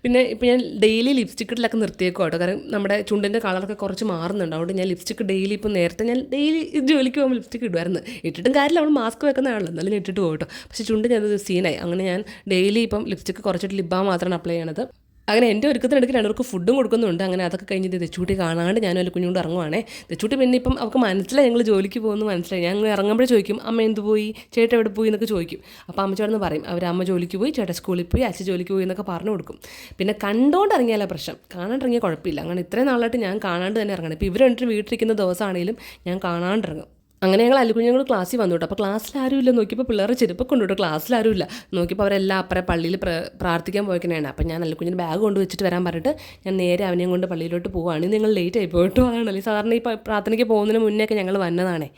പിന്നെ ഇപ്പോൾ ഞാൻ ഡെയിലി ലിപ്സ്റ്റിക് ഇട്ടിലൊക്കെ നിർത്തിയേക്കും കേട്ടോ. കാരണം നമ്മുടെ ചുണ്ടിൻ്റെ കളറൊക്കെ കുറച്ച് മാറുന്നുണ്ട്. അതുകൊണ്ട് ഞാൻ ലിപ്സ്റ്റിക് ഡെയിലി ഇപ്പോൾ നേരത്തെ ഞാൻ ഡെയിലി ജോലിക്ക് പോകുമ്പോൾ ലിപ്സ്റ്റിക് ഇടുമായിരുന്നു. ഇട്ടിട്ടും കാര്യമില്ല, അവൾ മാസ്ക് വെക്കുന്നതാണല്ലോ, എന്നാലും ഞാൻ ഇട്ടിട്ട് പോകട്ടോ. പക്ഷേ ചുണ്ട് ഞാനത് സീനായി. അങ്ങനെ ഞാൻ ഡെയിലി ഇപ്പം ലിപ്സ്റ്റിക് കുറച്ചിട്ട് ലിപ് ബാം മാത്രമാണ് അപ്ലൈ ചെയ്യണത്. അങ്ങനെ എൻ്റെ ഒരുക്കത്തിനിടയ്ക്ക് രണ്ടുപേർക്ക് ഫുഡും കൊടുക്കുന്നുണ്ട്. അങ്ങനെ അതൊക്കെ കഴിഞ്ഞിട്ട് തെച്ചൂട്ടി കാണാണ്ട് ഞാനും അതിൽ കുഞ്ഞുകൊണ്ട് ഇറങ്ങുവാണേ. തെച്ചൂട്ടി പിന്നെ ഇപ്പം അവൾക്ക് മനസ്സിലായി ഞങ്ങൾ ജോലിക്ക് പോകുന്നു മനസ്സിലായി. ഞാൻ ഇറങ്ങുമ്പോഴേ ചോദിക്കും, അമ്മ എന്ത് പോയി, ചേട്ടൻ എവിടെ പോയി എന്നൊക്കെ ചോദിക്കും. അപ്പോൾ അമ്മച്ചോടെന്ന് പറയും, അമ്മ ജോലിക്ക് പോയി, ചേട്ടൻ സ്കൂളിൽ പോയി, അച്ഛൻ ജോലിക്ക് പോയി എന്നൊക്കെ പറഞ്ഞു കൊടുക്കും. പിന്നെ കണ്ടോണ്ട് ഇറങ്ങിയാലേ പ്രശ്നം, കാണാണ്ടിറങ്ങിയാൽ കുഴപ്പമില്ല. അങ്ങനെ ഇത്രയും നാളായിട്ട് ഞാൻ കാണാണ്ട് തന്നെ ഇറങ്ങണം. ഇപ്പോൾ ഇവർ രണ്ടും വീട്ടിലിരിക്കുന്ന ദിവസമാണെങ്കിലും ഞാൻ കാണാണ്ടിറങ്ങും. അങ്ങനെ ഞങ്ങൾ അല്ലുകുഞ്ഞുങ്ങൾ ക്ലാസ്സിൽ വന്നു കേട്ടോ. അപ്പോൾ ക്ലാസ്സിൽ ആരുമില്ല. നോക്കിയപ്പോൾ പിള്ളേരെ ചെരുപ്പൊക്കെ ഉണ്ട് കേട്ടോ. ക്ലാസ്സിൽ ആരുമില്ല. നോക്കിയപ്പോൾ അവരെല്ലാം അപ്പുറം പള്ളിയിൽ പ്രാർത്ഥിക്കാൻ പോയിക്കണേണ്. അപ്പോൾ ഞാൻ അല്ലുകുഞ്ഞിന് ബാഗ് കൊണ്ട് വെച്ചിട്ട് വരാൻ പറഞ്ഞിട്ട് ഞാൻ നേരെ അവനെയും കൊണ്ട് പള്ളിയിലോട്ട് പോവുകയാണ്. നിങ്ങൾ ലേറ്റ് ആയി പോയിട്ടോ. അതാണല്ലേ സാധാരണ ഈ പ്രാർത്ഥനയ്ക്ക് പോകുന്നതിന് മുന്നേ ഒക്കെ ഞങ്ങൾ വന്നതാണേ.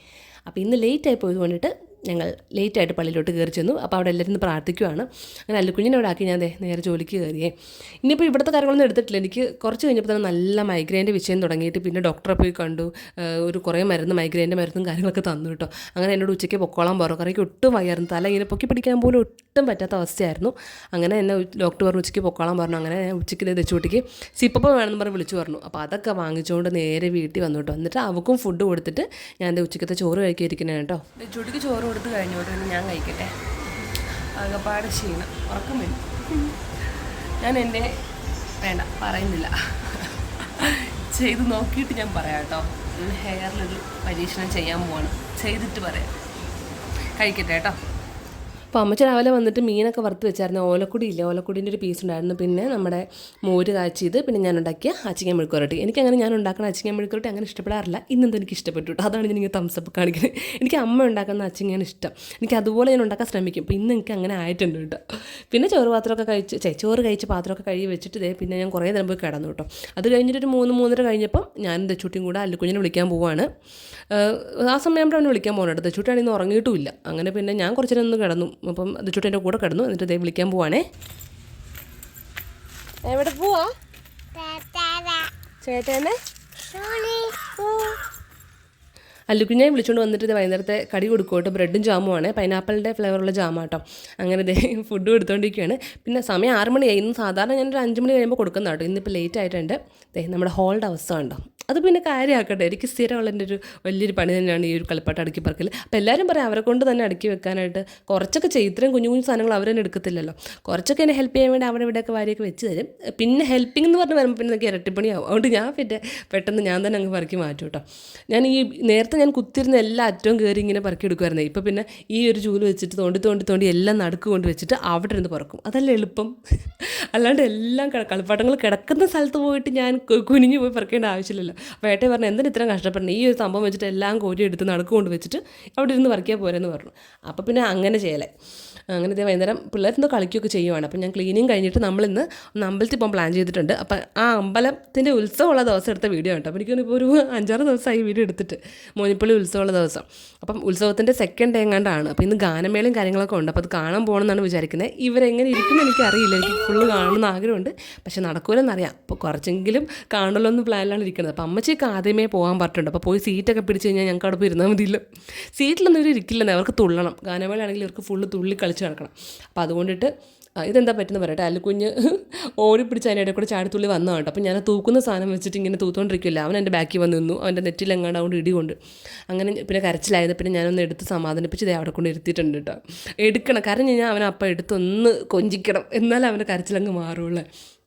അപ്പോൾ ഇന്ന് ലേറ്റ് ആയി പോയത് കൊണ്ടിട്ട് ഞങ്ങൾ ലേറ്റായിട്ട് പള്ളിയിലോട്ട് കയറി ചെന്നു. അപ്പോൾ അവിടെ എല്ലാവരും പ്രാർത്ഥിക്കുവാണ്. അങ്ങനെ അല്ലുകുഞ്ഞിനെ അവിടെ ആക്കി ഞാൻ നേരെ ജോലിക്ക് കയറിയേ. ഇനിയിപ്പോൾ ഇവിടുത്തെ കാര്യങ്ങളൊന്നും എടുത്തിട്ടില്ല. എനിക്ക് കുറച്ച് കഴിഞ്ഞപ്പോൾ തന്നെ നല്ല മൈഗ്രെയിൻ്റെ വിഷയം തുടങ്ങിയിട്ട് പിന്നെ ഡോക്ടറെ പോയി കണ്ടു. ഒരു കുറേ മൈഗ്രെയിൻ്റെ മരുന്നും കാര്യങ്ങളൊക്കെ തന്നു കേട്ടോ. അങ്ങനെ എന്നോട് ഉച്ചയ്ക്ക് പൊക്കോളാൻ പറഞ്ഞു. കാരണം എനിക്ക് ഒട്ടും വയ്യായിരുന്നു. തല ഇങ്ങനെ പൊക്കി പിടിക്കാൻ പോലും ഒട്ടും പറ്റാത്ത അവസ്ഥയായിരുന്നു. അങ്ങനെ എന്നെ ഡോക്ടർ പറഞ്ഞു ഉച്ചയ്ക്ക് പൊക്കോളാൻ പറഞ്ഞു. അങ്ങനെ ഉച്ചയ്ക്ക് തെച്ചുകൂട്ടിക്ക് സിപ്പപ്പം വേണമെന്ന് പറഞ്ഞ് വിളിച്ചു പറഞ്ഞു. അപ്പോൾ അതൊക്കെ വാങ്ങിച്ചുകൊണ്ട് നേരെ വീട്ടിൽ വന്നു കേട്ടോ. എന്നിട്ട് അവൾക്കും ഫുഡ് കൊടുത്തിട്ട് ഞാൻ എൻ്റെ ഉച്ചയ്ക്കത്തെ ചോറ് കഴിക്കാതിരിക്കുന്നത് കേട്ടോ. തെച്ചുകൂട്ടിക്ക് ചോറ് കൊടുത്ത് കഴിഞ്ഞോട്ട് പിന്നെ ഞാൻ കഴിക്കട്ടെ. ആകപ്പാട് ക്ഷീണം, ഉറക്കം വരും. ഞാൻ എൻ്റെ വേണ്ട പറയുന്നില്ല, ചെയ്ത് നോക്കിയിട്ട് ഞാൻ പറയാം കേട്ടോ. ഹെയറിലൊരു പരീക്ഷണം ചെയ്യാൻ പോവാണ്, ചെയ്തിട്ട് പറയാം. കഴിക്കട്ടെ കേട്ടോ. അപ്പോൾ അമ്മച്ച രാവിലെ വന്നിട്ട് മീനൊക്കെ വറുത്ത് വെച്ചായിരുന്നു. ഓലക്കുടി ഇല്ല, ഓലക്കുടീൻ്റെ ഒരു പീസ് ഉണ്ടായിരുന്നു. പിന്നെ നമ്മുടെ മോര് കാച്ചിയത്, പിന്നെ ഞാൻ ഉണ്ടാക്കിയ അച്ചിങ്ങ മെഴുക്കുരട്ടി. എനിക്കങ്ങനെ ഞാൻ ഉണ്ടാക്കുന്ന അച്ചിങ്ങ മെഴുക്കുരട്ടി അങ്ങനെ ഇഷ്ടപ്പെടാറില്ല. ഇന്നെന്തോ എനിക്ക് ഇഷ്ടപ്പെട്ടു കേട്ടോ. അതാണ് ഞാൻ ഇങ്ങനെ തംസപ്പ് കാണിക്കുന്നത്. എനിക്ക് അമ്മ ഉണ്ടാക്കുന്ന അച്ചിങ്ങയാണ് ഇഷ്ടം. എനിക്ക് അതുപോലെ ഞാൻ ഉണ്ടാക്കാൻ ശ്രമിക്കും. അപ്പോൾ ഇന്ന് എനിക്ക് അങ്ങനെ ആയിട്ടുണ്ട് കേട്ടോ. പിന്നെ ചോറ് കഴിച്ച് പാത്രമൊക്കെ കഴുകി വെച്ചിട്ട് പിന്നെ ഞാൻ കുറേ നേരം പോയി കിടന്നു കേട്ടോ. അത് കഴിഞ്ഞിട്ടൊരു 3-3:30 കഴിഞ്ഞപ്പം ഞാൻ തെച്ചൂട്ടിയും കൂടെ അല്ലുകുഞ്ഞിനെ വിളിക്കാൻ പോവാണ്. ആ സമയം അവനെ വിളിക്കാൻ പോകണം കേട്ടോ. തെച്ചൂട്ടിയാണെങ്കിൽ ഇന്ന് ഉറങ്ങിയിട്ടുമില്ല. അങ്ങനെ പിന്നെ ഞാൻ കുറച്ച് നേരം ഒന്ന് കിടന്നു. അപ്പം തെച്ചൂട്ടി എൻ്റെ കൂടെ കിടന്നു. എന്നിട്ട് ദേ വിളിക്കാൻ പോവാണേ. എവിടെ പോവാ ചേട്ടനെ? അല്ലുകുഞ്ഞെ വിളിച്ചുകൊണ്ട് വന്നിട്ട് ഇത് വൈകുന്നേരത്തെ കടി കൊടുക്കും കേട്ടോ. ബ്രെഡും ജാമുമാണ്, പൈനാപ്പിളിൻ്റെ ഫ്ലേവറുള്ള ജാമാട്ടോ. അങ്ങനെ ദേ ഫുഡ് കൊടുത്തുകൊണ്ടിരിക്കുകയാണ്. പിന്നെ സമയം 6 മണിയായി. ഇന്ന് സാധാരണ ഞാനൊരു 5 മണി കഴിയുമ്പോൾ കൊടുക്കുന്ന കേട്ടോ. ഇന്നിപ്പോൾ ലേറ്റ് ആയിട്ടുണ്ട്. നമ്മുടെ ഹോളിൻ്റെ അവസ്ഥ ഉണ്ടോ, അത് പിന്നെ കാര്യമാക്കട്ടെ. എനിക്ക് സ്ഥിരമുള്ളതിൻ്റെ ഒരു വലിയൊരു പണി തന്നെയാണ് ഈ ഒരു കളിപ്പാട്ട് അടുക്കി പറക്കൽ. അപ്പോൾ എല്ലാവരും പറയാം അവരെ കൊണ്ട് തന്നെ അടുക്കി വെക്കാനായിട്ട്. കുറച്ചൊക്കെ ഇത്രയും കുഞ്ഞു കുഞ്ഞു സാധനങ്ങൾ അവർ തന്നെ എടുക്കത്തില്ലല്ലോ. കുറച്ചൊക്കെ എന്നെ ഹെൽപ്പ് ചെയ്യാൻ വേണ്ടി അവിടെ ഇവിടെയൊക്കെ വാരിയൊക്കെ വെച്ച് തരും. പിന്നെ ഹെൽപ്പിംഗ് എന്ന് പറഞ്ഞ് വരുമ്പോൾ പിന്നെ എനിക്ക് ഇരട്ടിപ്പണിയാവും. അതുകൊണ്ട് ഞാൻ പെട്ടെന്ന് ഞാൻ തന്നെ അങ്ങ് പറക്കി മാറ്റും കേട്ടോ. ഞാൻ ഈ നേരത്തെ ഞാൻ കുത്തിരുന്ന എല്ലാ അറ്റവും കയറി ഇങ്ങനെ പറക്കി എടുക്കുമായിരുന്നേ. ഇപ്പോൾ പിന്നെ ഈ ഒരു ചൂല് വെച്ചിട്ട് തോണ്ടി എല്ലാം നടുക്ക് കൊണ്ട് വെച്ചിട്ട് അവിടെ ഇരുന്ന് പറക്കും. അതല്ലേ എളുപ്പം. അല്ലാണ്ട് എല്ലാം കളിപ്പാട്ടങ്ങൾ കിടക്കുന്ന സ്ഥലത്ത് പോയിട്ട് ഞാൻ കുനിഞ്ഞു പോയി പറക്കേണ്ട ആവശ്യമില്ലല്ലോ. അപ്പോൾ ഏട്ടൻ പറഞ്ഞു എന്തിനാ ഇത്രയും കഷ്ടപ്പെടണം, ഈ ഒരു സംഭവം വെച്ചിട്ട് എല്ലാം കോരി എടുത്ത് നടുക്ക് കൊണ്ട് വെച്ചിട്ട് അവിടെ ഇരുന്ന് പറിക്കാൻ പോരെന്ന് പറഞ്ഞു. അപ്പോൾ പിന്നെ അങ്ങനെ ചെയ്യലേ. അങ്ങനെ ഇതേ വൈകുന്നേരം പിള്ളേരെന്തോ കളിക്കുകയൊക്കെ ചെയ്യുവാണ്. അപ്പോൾ ഞാൻ ക്ലീനിങ് കഴിഞ്ഞിട്ട് നമ്മളിന്ന് ഒന്ന് അമ്പലത്തിൽ പോകാൻ പ്ലാൻ ചെയ്തിട്ടുണ്ട്. അപ്പോൾ ആ അമ്പലത്തിൻ്റെ ഉത്സവമുള്ള ദിവസം എടുത്ത വീഡിയോ കേട്ടോ. അപ്പോൾ എനിക്കൊന്നിപ്പോൾ ഒരു 5-6 ദിവസമായി വീഡിയോ എടുത്തിട്ട്, മോനിപ്പള്ളി ഉത്സവമുള്ള ദിവസം. അപ്പം ഉത്സവത്തിൻ്റെ സെക്കൻഡ് ഡേ എങ്ങാണ്ടാണ്. അപ്പോൾ ഇന്ന് ഗാനമേളയും കാര്യങ്ങളൊക്കെ ഉണ്ട്. അപ്പോൾ അത് കാണാൻ പോകണമെന്നാണ് വിചാരിക്കുന്നത്. ഇവരെങ്ങനെ ഇരിക്കുമെന്ന് എനിക്കറിയില്ല. എനിക്ക് ഫുള്ള് കാണണമെന്ന് ആഗ്രഹമുണ്ട്, പക്ഷെ നടക്കൂലെന്നറിയാം. അപ്പോൾ കുറച്ചെങ്കിലും കാണുമല്ലോ എന്ന് പ്ലാനിലാണ് ഇരിക്കുന്നത്. അപ്പോൾ അമ്മച്ചിക്ക് ആദ്യമേ പോകാൻ പറഞ്ഞിട്ടുണ്ട്. അപ്പോൾ പോയി സീറ്റൊക്കെ പിടിച്ച് കഴിഞ്ഞാൽ ഞങ്ങൾക്ക് അവിടെ പോയി ഇരുന്നാൽ മതിയല്ലോ. സീറ്റിലൊന്നും ഇവർ ഇരിക്കില്ലെന്നേ, അവർക്ക് തുള്ളണം. ഗാനമേളയാണെങ്കിൽ ഇവർക്ക് ഫുള്ള് തുള്ളി കളിച്ച് നടക്കണം. അപ്പോൾ അതുകൊണ്ടിട്ട് ഇതെന്താ പറ്റുന്ന പറയട്ടെ. അല്ലുകുഞ്ഞ് ഓടി പിടിച്ച് അതിൻ്റെ ഇടയിൽ കൂടെ ചാടിത്തുള്ളി വന്നതാണ് കേട്ടോ. അപ്പോൾ ഞാൻ തൂക്കുന്ന സാധനം വെച്ചിട്ട് ഇങ്ങനെ തൂത്തുകൊണ്ടിരിക്കില്ല. അവൻ എൻ്റെ ബാക്കിൽ വന്ന് നിന്നു. അവൻ്റെ നെറ്റിലെങ്ങാണ്ട് അതുകൊണ്ട് ഇടികൊണ്ട് അങ്ങനെ പിന്നെ കരച്ചിലായത്. പിന്നെ ഞാനൊന്ന് എടുത്ത് സമാധാനിപ്പിച്ച് ഇതേ അവിടെ കൊണ്ട് ഇരുത്തിയിട്ടുണ്ട് കേട്ടോ. എടുക്കണം, കാരണം ഞാൻ അവനെ അപ്പം എടുത്തൊന്ന് കൊഞ്ചിക്കണം, എന്നാലും അവൻ്റെ കരച്ചിലങ്ങ് മാറുള്ളൂ.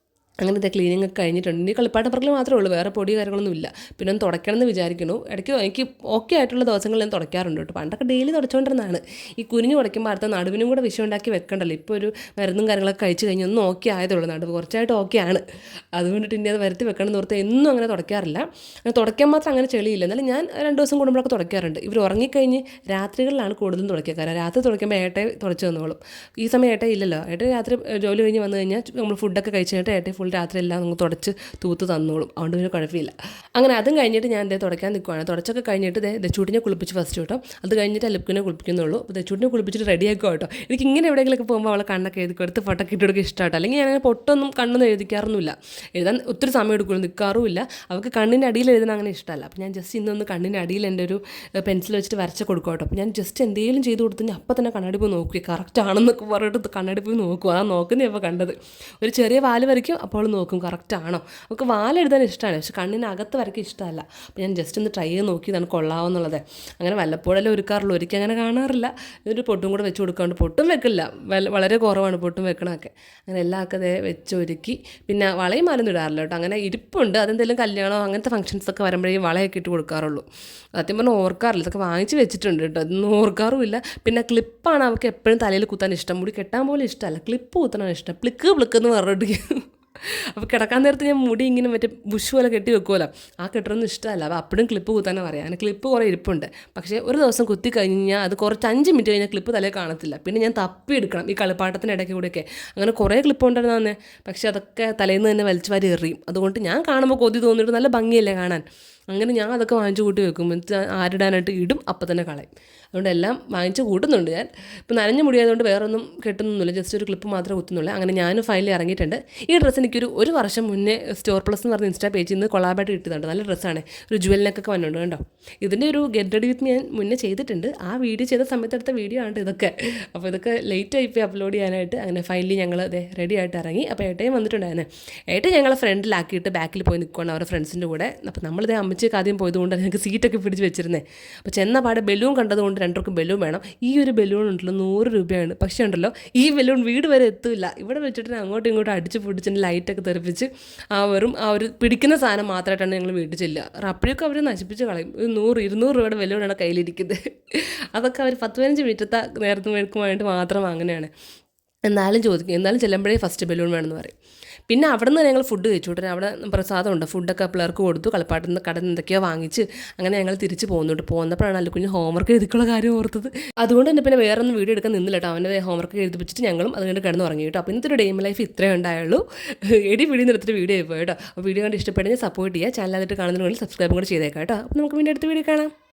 അങ്ങനത്തെ ക്ലീനിങ് ഒക്കെ കഴിഞ്ഞിട്ടുണ്ട്. ഇനി കളിപ്പാട്ടപ്പുറങ്ങൾ മാത്രമേ ഉള്ളൂ, വേറെ പൊടി കാര്യങ്ങളൊന്നും ഇല്ല. പിന്നെ ഒന്ന് തുടയ്ക്കണം എന്ന് വിചാരിക്കുന്നു. ഇടയ്ക്ക് എനിക്ക് ഓക്കെ ആയിട്ടുള്ള ദിവസങ്ങളിൽ ഞാൻ തുടയ്ക്കാറുണ്ട് കേട്ടോ. പണ്ടൊക്കെ ഡെയിലി തുടച്ചുകൊണ്ടിരുന്നതാണ്. ഈ കുനിഞ്ഞ് തുടയ്ക്കുമ്പോൾ അടുത്ത നടുവിനും കൂടെ വിഷം ഉണ്ടാക്കി വെക്കണ്ടല്ലോ. ഇപ്പോൾ ഒരു മരുന്നും കാര്യങ്ങളൊക്കെ കഴിച്ച് കഴിഞ്ഞ് ഒന്നും ഓക്കെ ആയതുള്ളൂ. നടുവ് കുറച്ചായിട്ട് ഓക്കെയാണ്. അതുകൊണ്ടിട്ട് ഇനി അത് വരുത്തി വെക്കണം എന്ന് ഓർത്ത് എന്നും അങ്ങനെ തുടയ്ക്കാറില്ല. അങ്ങനെ തുടയ്ക്കാൻ മാത്രം അങ്ങനെ ചെളിയില്ല. എന്നാലും ഞാൻ 2 ദിവസം കൂടുമ്പോഴൊക്കെ തുടയ്ക്കാറുണ്ട്. ഇവർ ഉറങ്ങിക്കഴിഞ്ഞ് രാത്രികളിലാണ് കൂടുതലും തുടയ്ക്കുക. കാരണം രാത്രി തുടയ്ക്കുമ്പോൾ ഏട്ടയെ തുടച്ച് തന്നോളും. ഈ സമയം ഏട്ട ഇല്ലല്ലോ. ഏട്ട രാത്രി ജോലി കഴിഞ്ഞ് വന്നു കഴിഞ്ഞാൽ നമ്മൾ ഫുഡൊക്കെ കഴിച്ച് കഴിഞ്ഞിട്ട് ഏട്ടയെ ഫുൾ രാത്രി എല്ലാം നമുക്ക് തുടച്ച് തൂത്ത് തന്നോളും. അതുകൊണ്ട് പിന്നെ കുഴപ്പമില്ല. അങ്ങനെ അതും കഴിഞ്ഞിട്ട് ഞാൻ തുടയ്ക്കാൻ നിൽക്കുവാണ്. തുടച്ചൊക്കെ കഴിഞ്ഞിട്ട് ദച്ചൂട്ടിനെ കുളിപ്പിച്ച് ഫസ്റ്റ് കേട്ടോ. അത് കഴിഞ്ഞിട്ട് അലുപ്പിനെ കുളിപ്പിക്കുന്നുള്ളൂ. അപ്പോൾ ദച്ചൂട്ടിനെ കുളിപ്പിച്ചിട്ട് റെഡിയാക്കുക കേട്ടോ. എനിക്ക് ഇങ്ങനെ എവിടെയെങ്കിലൊക്കെ പോകുമ്പോൾ അവളെ കണ്ണൊക്കെ എഴുതി കൊടുത്ത് ഫോട്ടോ ഒക്കെ ഇട്ട് ഇഷ്ടമാട്ടോ. അല്ലെങ്കിൽ ഞാൻ പൊട്ടൊന്നും കണ്ണൊന്നും എഴുതിക്കാറൊന്നുമില്ല. എഴുതാൻ ഒത്തിരി സമയം എടുക്കുള്ളൂ, നിൽക്കാറുമില്ല. അവൾക്ക് കണ്ണിൻ്റെ അടിയിൽ എഴുതാൻ അങ്ങനെ ഇഷ്ടമല്ല. അപ്പോൾ ഞാൻ ജസ്റ്റ് ഇന്നൊന്ന് കണ്ണിൻ്റെ അടിയിൽ എൻ്റെ ഒരു പെൻസിൽ വെച്ചിട്ട് വരച്ച് കൊടുക്കും കേട്ടോ. അപ്പോൾ ഞാൻ ജസ്റ്റ് എന്തെങ്കിലും ചെയ്ത് കൊടുത്തു അപ്പോൾ തന്നെ കണ്ണാടി പോയി നോക്കി കറക്റ്റ് ആണെന്നൊക്കെ പറഞ്ഞിട്ട് കണ്ണാടി പോയി നോക്കും. ആ നോക്കുന്നേ ഇപ്പോൾ കണ്ടത്. ഒരു ചെറിയ വാല് വരയ്ക്കും, അപ്പോൾ നോക്കും കറക്റ്റ് ആണോ. അവൾക്ക് വാലെഴുതാൻ ഇഷ്ടമാണ്, പക്ഷെ കണ്ണിനകത്ത് വരയ്ക്കാൻ ഇഷ്ടമല്ല. അപ്പോൾ ഞാൻ ജസ്റ്റ് ഒന്ന് ട്രൈ ചെയ്ത് നോക്കിയതാണ് കൊള്ളാമെന്നുള്ളത്. അങ്ങനെ വല്ലപ്പോഴല്ലേ ഒരുക്കാറുള്ളൂ, ഒരിക്കൽ അങ്ങനെ കാണാറില്ല. ഇതൊരു പൊട്ടും കൂടെ വെച്ച് കൊടുക്കാണ്ട് പൊട്ടും വെക്കില്ല, വളരെ കുറവാണ് പൊട്ടും വെക്കണമൊക്കെ. അങ്ങനെ എല്ലാം ഒക്കെ വെച്ച് ഒരുക്കി. പിന്നെ വളയും മാലൊന്നും ഇടാറില്ല കേട്ടോ. അങ്ങനെ ഇരിപ്പുണ്ട്, അതെന്തെങ്കിലും കല്യാണം അങ്ങനത്തെ ഫംഗ്ഷൻസൊക്കെ വരുമ്പോഴേ വളയൊക്കെ ഇട്ട് കൊടുക്കാറുള്ളൂ. സത്യം പറഞ്ഞാൽ ഓർക്കാറില്ല, ഇതൊക്കെ വാങ്ങിച്ച് വെച്ചിട്ടുണ്ട് കേട്ടോ. ഇതൊന്നും ഓർക്കാറുമില്ല. പിന്നെ ക്ലിപ്പാണ് അവൾക്ക് എപ്പോഴും തലയിൽ കുത്താൻ ഇഷ്ടം. മുടി കെട്ടാൻ പോലും ഇഷ്ടമല്ല, ക്ലിപ്പ് കുത്താനാണ് ഇഷ്ടം. പ്ലിക്കെന്ന് പറഞ്ഞിട്ട്. അപ്പോൾ കിടക്കാൻ നേരത്ത് ഞാൻ മുടി ഇങ്ങനെ മറ്റേ ബുഷ് പോലെ കെട്ടി വെക്കുമല്ലോ, ആ കെട്ടറൊന്നും ഇഷ്ടമല്ല. അപ്പോൾ അപ്പോഴും ക്ലിപ്പ് കുത്താനാണ് പറയാം. അങ്ങനെ ക്ലിപ്പ് കുറേ ഇരിപ്പുണ്ട്. പക്ഷേ ഒരു ദിവസം കുത്തി കഴിഞ്ഞാൽ അത് കുറച്ച് 5 മിനിറ്റ് കഴിഞ്ഞാൽ ക്ലിപ്പ് തലയിൽ കാണത്തില്ല. പിന്നെ ഞാൻ തപ്പി എടുക്കണം ഈ കളിപ്പാട്ടത്തിൻ്റെ ഇടയ്ക്ക് കൂടെയൊക്കെ. അങ്ങനെ കുറേ ക്ലിപ്പ് ഉണ്ടായിരുന്നേ, പക്ഷേ അതൊക്കെ തലേന്ന് തന്നെ വലിച്ചു വാരി എറിയും. അതുകൊണ്ട് ഞാൻ കാണുമ്പോൾ കൊതി തോന്നിയിട്ട് നല്ല ഭംഗിയല്ലേ കാണാൻ. അങ്ങനെ ഞാൻ അതൊക്കെ വാങ്ങിച്ച് കൂട്ടി വെക്കും. ആരിടാനായിട്ട് ഇടും, അപ്പം തന്നെ കളയും. അതുകൊണ്ട് എല്ലാം വാങ്ങിച്ച് കൂട്ടുന്നുണ്ട് ഞാൻ. ഇപ്പോൾ നനഞ്ഞ മുടിയായതുകൊണ്ട് വേറെ ഒന്നും കെട്ടുന്നൊന്നുമില്ല, ജസ്റ്റ് ഒരു ക്ലിപ്പ് മാത്രമേ കുത്തുന്നുള്ളൂ. അങ്ങനെ ഞാനും ഫൈനലി ഇറങ്ങിയിട്ടുണ്ട്. ഈ ഡ്രസ്സ് ഒരു വർഷം മുന്നേ സ്റ്റോർ പ്ലസ് എന്ന് പറഞ്ഞ ഇൻസ്റ്റാ പേജിൽ നിന്ന് കൊളാബായിട്ട് കിട്ടുന്നുണ്ട്. നല്ല ഡ്രസ്സാണ്, ഒരു ജ്വലിനൊക്കെ വന്നിട്ടുണ്ട് കേട്ടോ. ഇതിൻ്റെ ഒരു ഗെറ്റ് റെഡി വിത്ത് ഞാൻ മുന്നേ ചെയ്തിട്ടുണ്ട്. ആ വീഡിയോ ചെയ്ത സമയത്തെടുത്ത വീഡിയോ ആണ് ഇതൊക്കെ. അപ്പോൾ ഇതൊക്കെ ലേറ്റായി പോയി അപ്ലോഡ് ചെയ്യാനായിട്ട്. അങ്ങനെ ഫൈനലി ഞങ്ങൾ റെഡി ആയിട്ട് ഇറങ്ങി. അപ്പോൾ ഏട്ടയും വന്നിട്ടുണ്ടായിരുന്നു. ഏട്ടൻ ഞങ്ങളെ ഫ്രണ്ടിലാക്കിയിട്ട് ബാക്കിൽ പോയി നിൽക്കുകയാണ് അവരുടെ ഫ്രണ്ട്സിൻ്റെ കൂടെ. അപ്പോൾ നമ്മളിതേ അമ്മച്ചേക്ക് ആദ്യം പോയതുകൊണ്ട് ഞങ്ങൾക്ക് സീറ്റൊക്കെ പിടിച്ച് വെച്ചിരുന്നേ. അപ്പോൾ ചെന്ന പാടെ ബലൂൺ കണ്ടതുകൊണ്ട് രണ്ടുപേർക്കും ബലൂൺ വേണം. ഈ ഒരു ബലൂൺ ഉണ്ടല്ലോ 100 രൂപയാണ്. പക്ഷേ ഉണ്ടല്ലോ ഈ ബലൂൺ വീട് വരെ എത്തില്ല. ഇവിടെ വെച്ചിട്ട് അങ്ങോട്ടും ഇങ്ങോട്ടും അടിച്ച് പൊടിച്ചിട്ട് ലൈറ്റൊക്കെ തെറിപ്പിച്ച് ആ ഒരു പിടിക്കുന്ന സാധനം മാത്രമായിട്ടാണ് ഞങ്ങൾ വീട്ടിൽ ചെല്ലുക. അപ്പോഴേക്കും അവർ നശിപ്പിച്ച് കളയും. 100-200 രൂപയുടെ ബലൂണാണ് കയ്യിലിരിക്കുന്നത്. അതൊക്കെ അവർ 10-15 മിനിറ്റത്തെ നേരത്തെ മാത്രം അങ്ങനെയാണ്. എന്നാലും ചെല്ലുമ്പോഴേ ഫസ്റ്റ് ബലൂൺ വേണമെന്ന് പറയും. പിന്നെ അവിടെ നിന്ന് ഞങ്ങൾ ഫുഡ് കഴിച്ചു. ഉടനെ അവിടെ പ്രസാദമുണ്ട്, ഫുഡൊക്കെ പിള്ളേർക്ക് കൊടുത്തു. കളിപ്പാട്ടിൽ നിന്ന് കടയിൽ നിന്ന് എന്തൊക്കെയോ വാങ്ങിച്ച് അങ്ങനെ ഞങ്ങൾ തിരിച്ച് പോകുന്നുണ്ട്. പോകുന്നപ്പോഴാണ് അല്ലുക്കുഞ്ഞ് ഹോംവർക്ക് എഴുതിക്കുള്ള കാര്യം ഓർത്തത്. അതുകൊണ്ട് തന്നെ പിന്നെ വേറെ ഒന്നും വീഡിയോ എടുക്കാൻ നിന്നില്ല കേട്ടോ. അവൻ്റെ ഹോംവർക്ക് എഴുതിപ്പിച്ചിട്ട് ഞങ്ങളും അതുകൊണ്ട് കിടന്ന് ഉറങ്ങി കേട്ടോ. അപ്പോൾ ഇന്നത്തെ ഒരു ഡേ ഇൻ ലൈഫ് ഇത്രയേ ഉണ്ടായുള്ളൂ. വീഡിയോ നിർത്തിട്ട് വീഡിയോ ആയി പോയി കേട്ടോ. അപ്പോൾ വീഡിയോ കണ്ട് ഇഷ്ടപ്പെടുന്നെങ്കിൽ സപ്പോർട്ട് ചെയ്യുക. ചാനൽ ആയിട്ട് കാണുന്നതിനുള്ളിൽ സബ്സ്ക്രൈബും കൂടെ ചെയ്തേക്കാം കേട്ടോ. അപ്പോൾ നമുക്ക് വീണ്ടും അടുത്ത വീഡിയോ കാണാം.